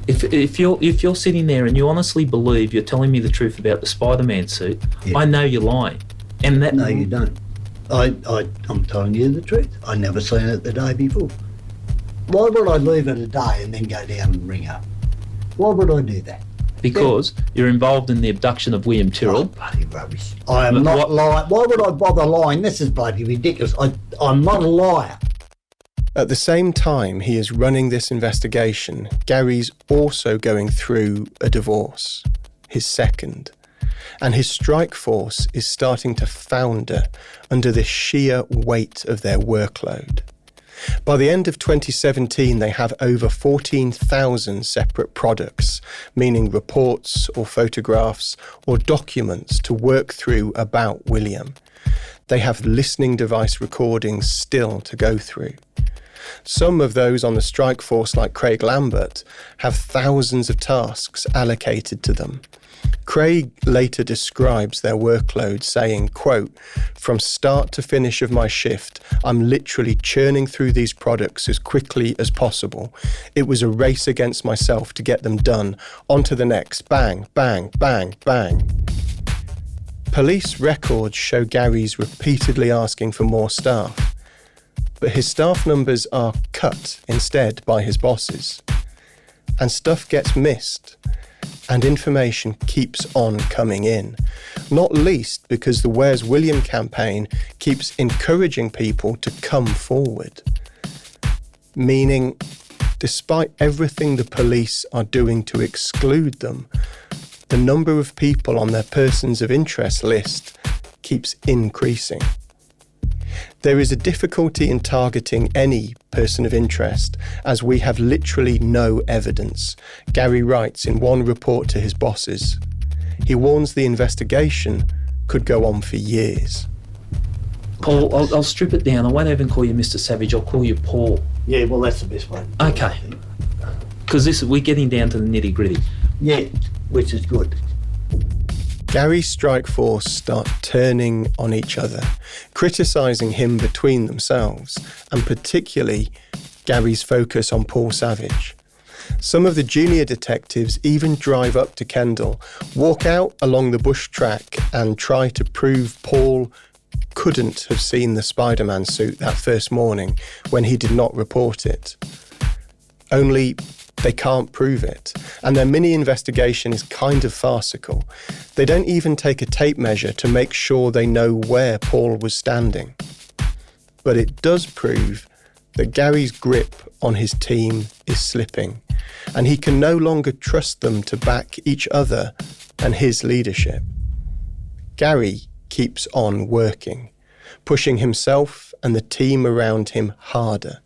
If you're sitting there and you honestly believe you're telling me the truth about the Spider-Man suit, Yeah. I know you're lying. And that No, you don't. I'm telling you the truth. I never seen it the day before. Why would I leave it a day and then go down and ring up? Why would I do that? Because you're involved in the abduction of William Tyrrell. Bloody rubbish. I am not lying. Why would I bother lying? This is bloody ridiculous. I'm not a liar. At the same time he is running this investigation, Gary's also going through a divorce, his second, and his strike force is starting to founder under the sheer weight of their workload. By the end of 2017, they have over 14,000 separate products, meaning reports or photographs or documents to work through about William. They have listening device recordings still to go through. Some of those on the strike force, like Craig Lambert, have thousands of tasks allocated to them. Craig later describes their workload saying, quote, "From start to finish of my shift, I'm literally churning through these products as quickly as possible. It was a race against myself to get them done. On to the next. Bang, bang, bang, bang." Police records show Gary's repeatedly asking for more staff, but his staff numbers are cut instead by his bosses. And stuff gets missed, and information keeps on coming in, not least because the Where's William campaign keeps encouraging people to come forward. Meaning, despite everything the police are doing to exclude them, the number of people on their persons of interest list keeps increasing. There is a difficulty in targeting any person of interest, as we have literally no evidence, Gary writes in one report to his bosses. He warns the investigation could go on for years. Paul, I'll strip it down. I won't even call you Mr. Savage, I'll call you Paul. Yeah, well, that's the best way. Okay. Because we're getting down to the nitty-gritty. Yeah, which is good. Gary's strike force start turning on each other, criticising him between themselves, and particularly Gary's focus on Paul Savage. Some of the junior detectives even drive up to Kendal, walk out along the bush track and try to prove Paul couldn't have seen the Spider-Man suit that first morning when he did not report it. Only they can't prove it, and their mini-investigation is kind of farcical. They don't even take a tape measure to make sure they know where Paul was standing. But it does prove that Gary's grip on his team is slipping, and he can no longer trust them to back each other and his leadership. Gary keeps on working, pushing himself and the team around him harder.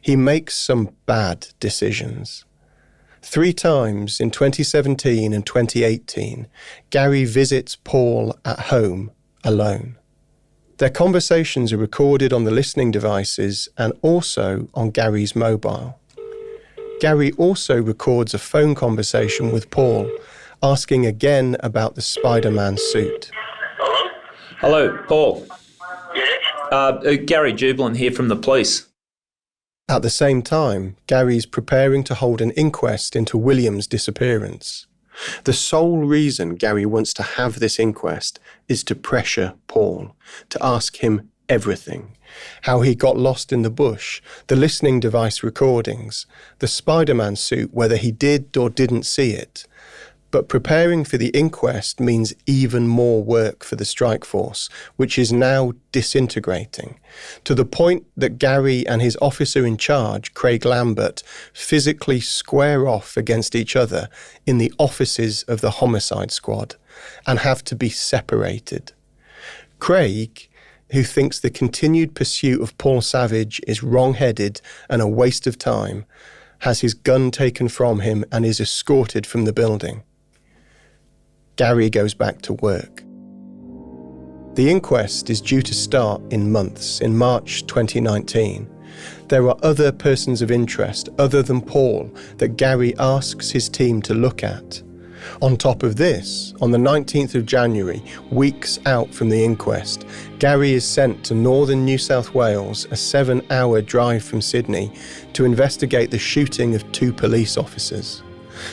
He makes some bad decisions. 3 times in 2017 and 2018, Gary visits Paul at home alone. Their conversations are recorded on the listening devices and also on Gary's mobile. Gary also records a phone conversation with Paul, asking again about the Spider-Man suit. Hello, Paul. Gary Jubilant here from the police. At the same time, Gary's preparing to hold an inquest into William's disappearance. The sole reason Gary wants to have this inquest is to pressure Paul, to ask him everything. How he got lost in the bush, the listening device recordings, the Spider-Man suit, whether he did or didn't see it. But preparing for the inquest means even more work for the strike force, which is now disintegrating, to the point that Gary and his officer in charge, Craig Lambert, physically square off against each other in the offices of the homicide squad and have to be separated. Craig, who thinks the continued pursuit of Paul Savage is wrong-headed and a waste of time, has his gun taken from him and is escorted from the building. Gary goes back to work. The inquest is due to start in months, in March 2019. There are other persons of interest other than Paul that Gary asks his team to look at. On top of this, on the 19th of January, weeks out from the inquest, Gary is sent to northern New South Wales, a 7-hour drive from Sydney, to investigate the shooting of 2 police officers.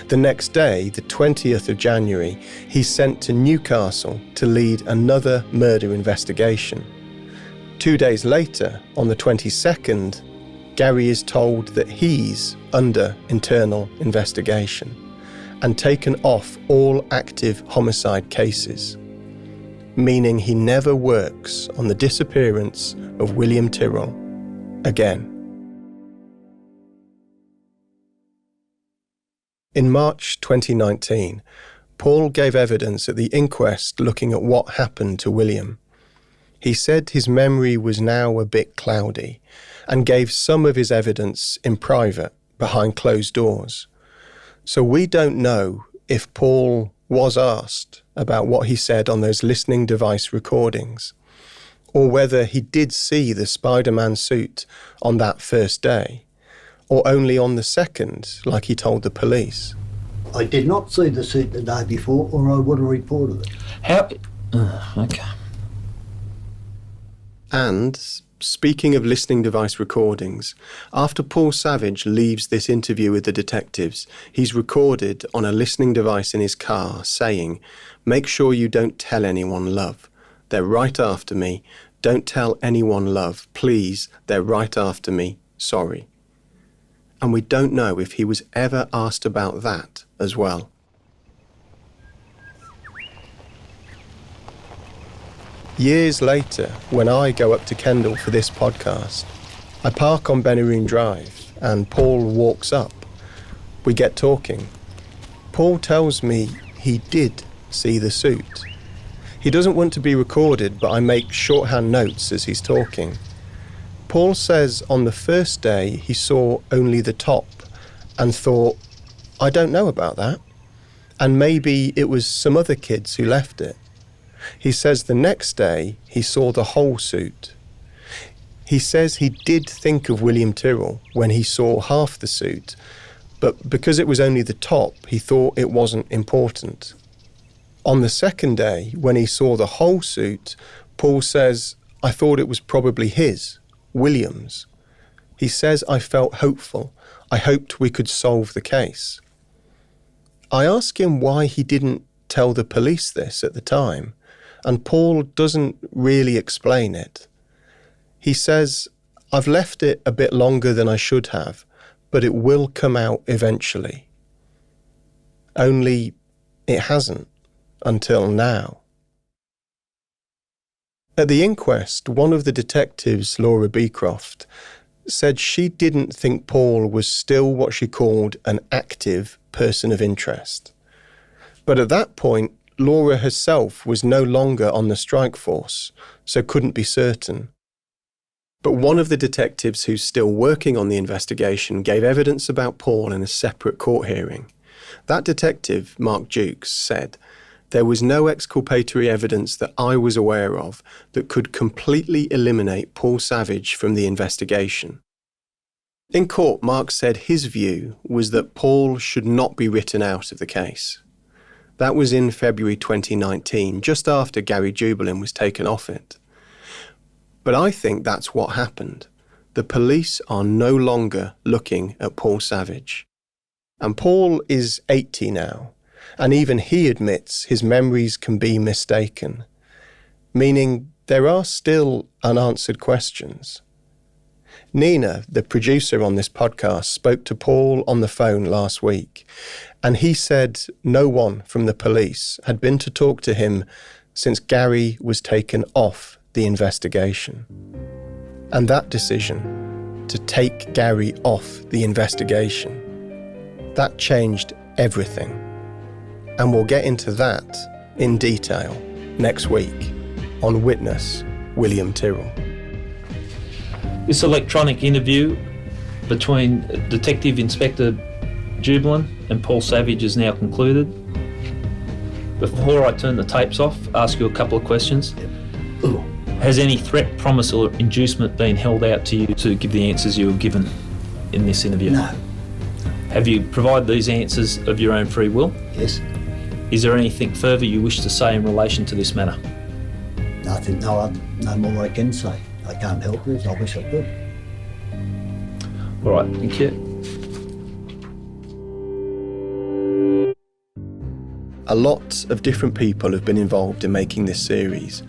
The next day, the 20th of January, he's sent to Newcastle to lead another murder investigation. 2 days later, on the 22nd, Gary is told that he's under internal investigation and taken off all active homicide cases, meaning he never works on the disappearance of William Tyrrell again. In March 2019, Paul gave evidence at the inquest looking at what happened to William. He said his memory was now a bit cloudy and gave some of his evidence in private, behind closed doors. So we don't know if Paul was asked about what he said on those listening device recordings, or whether he did see the Spider-Man suit on that first day, or only on the second, like he told the police. I did not see the suit the day before, or I would have reported it. How? Okay. And, speaking of listening device recordings, after Paul Savage leaves this interview with the detectives, he's recorded on a listening device in his car saying, "Make sure you don't tell anyone, love. They're right after me. Don't tell anyone, love. Please, they're right after me. Sorry." And we don't know if he was ever asked about that as well. Years later, when I go up to Kendal for this podcast, I park on Benaroon Drive and Paul walks up. We get talking. Paul tells me he did see the suit. He doesn't want to be recorded, but I make shorthand notes as he's talking. Paul says on the first day he saw only the top and thought, I don't know about that. And maybe it was some other kids who left it. He says the next day he saw the whole suit. He says he did think of William Tyrrell when he saw half the suit, but because it was only the top, he thought it wasn't important. On the second day, when he saw the whole suit, Paul says, I thought it was probably his, William's. He says, I felt hopeful. I hoped we could solve the case. I ask him why he didn't tell the police this at the time, and Paul doesn't really explain it. He says, I've left it a bit longer than I should have, but it will come out eventually. Only it hasn't until now. At the inquest, one of the detectives, Laura Beecroft, said she didn't think Paul was still what she called an active person of interest. But at that point, Laura herself was no longer on the strike force, so couldn't be certain. But one of the detectives who's still working on the investigation gave evidence about Paul in a separate court hearing. That detective, Mark Jukes, said, There was no exculpatory evidence that I was aware of that could completely eliminate Paul Savage from the investigation. In court, Mark said his view was that Paul should not be written out of the case. That was in February 2019, just after Gary Jubelin was taken off it. But I think that's what happened. The police are no longer looking at Paul Savage. And Paul is 80 now, and even he admits his memories can be mistaken, meaning there are still unanswered questions. Nina, the producer on this podcast, spoke to Paul on the phone last week, and he said no one from the police had been to talk to him since Gary was taken off the investigation. And that decision, to take Gary off the investigation, that changed everything. And we'll get into that in detail next week on Witness William Tyrrell. This electronic interview between Detective Inspector Jubelin and Paul Savage is now concluded. Before I turn the tapes off, ask you a couple of questions. Has any threat, promise or inducement been held out to you to give the answers you were given in this interview? No. Have you provided these answers of your own free will? Yes. Is there anything further you wish to say in relation to this matter? Nothing, no more I can say. I can't help it, I wish I could. All right, thank you. A lot of different people have been involved in making this series.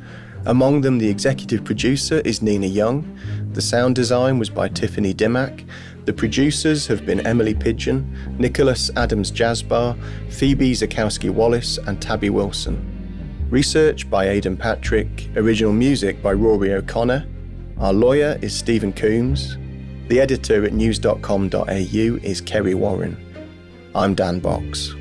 Among them, the executive producer is Nina Young. The sound design was by Tiffany Dimmack. The producers have been Emily Pidgeon, Nicholas Adams-Jasbar, Phoebe Zakowski-Wallace and Tabby Wilson. Research by Aidan Patrick. Original music by Rory O'Connor. Our lawyer is Stephen Coombs. The editor at news.com.au is Kerry Warren. I'm Dan Box.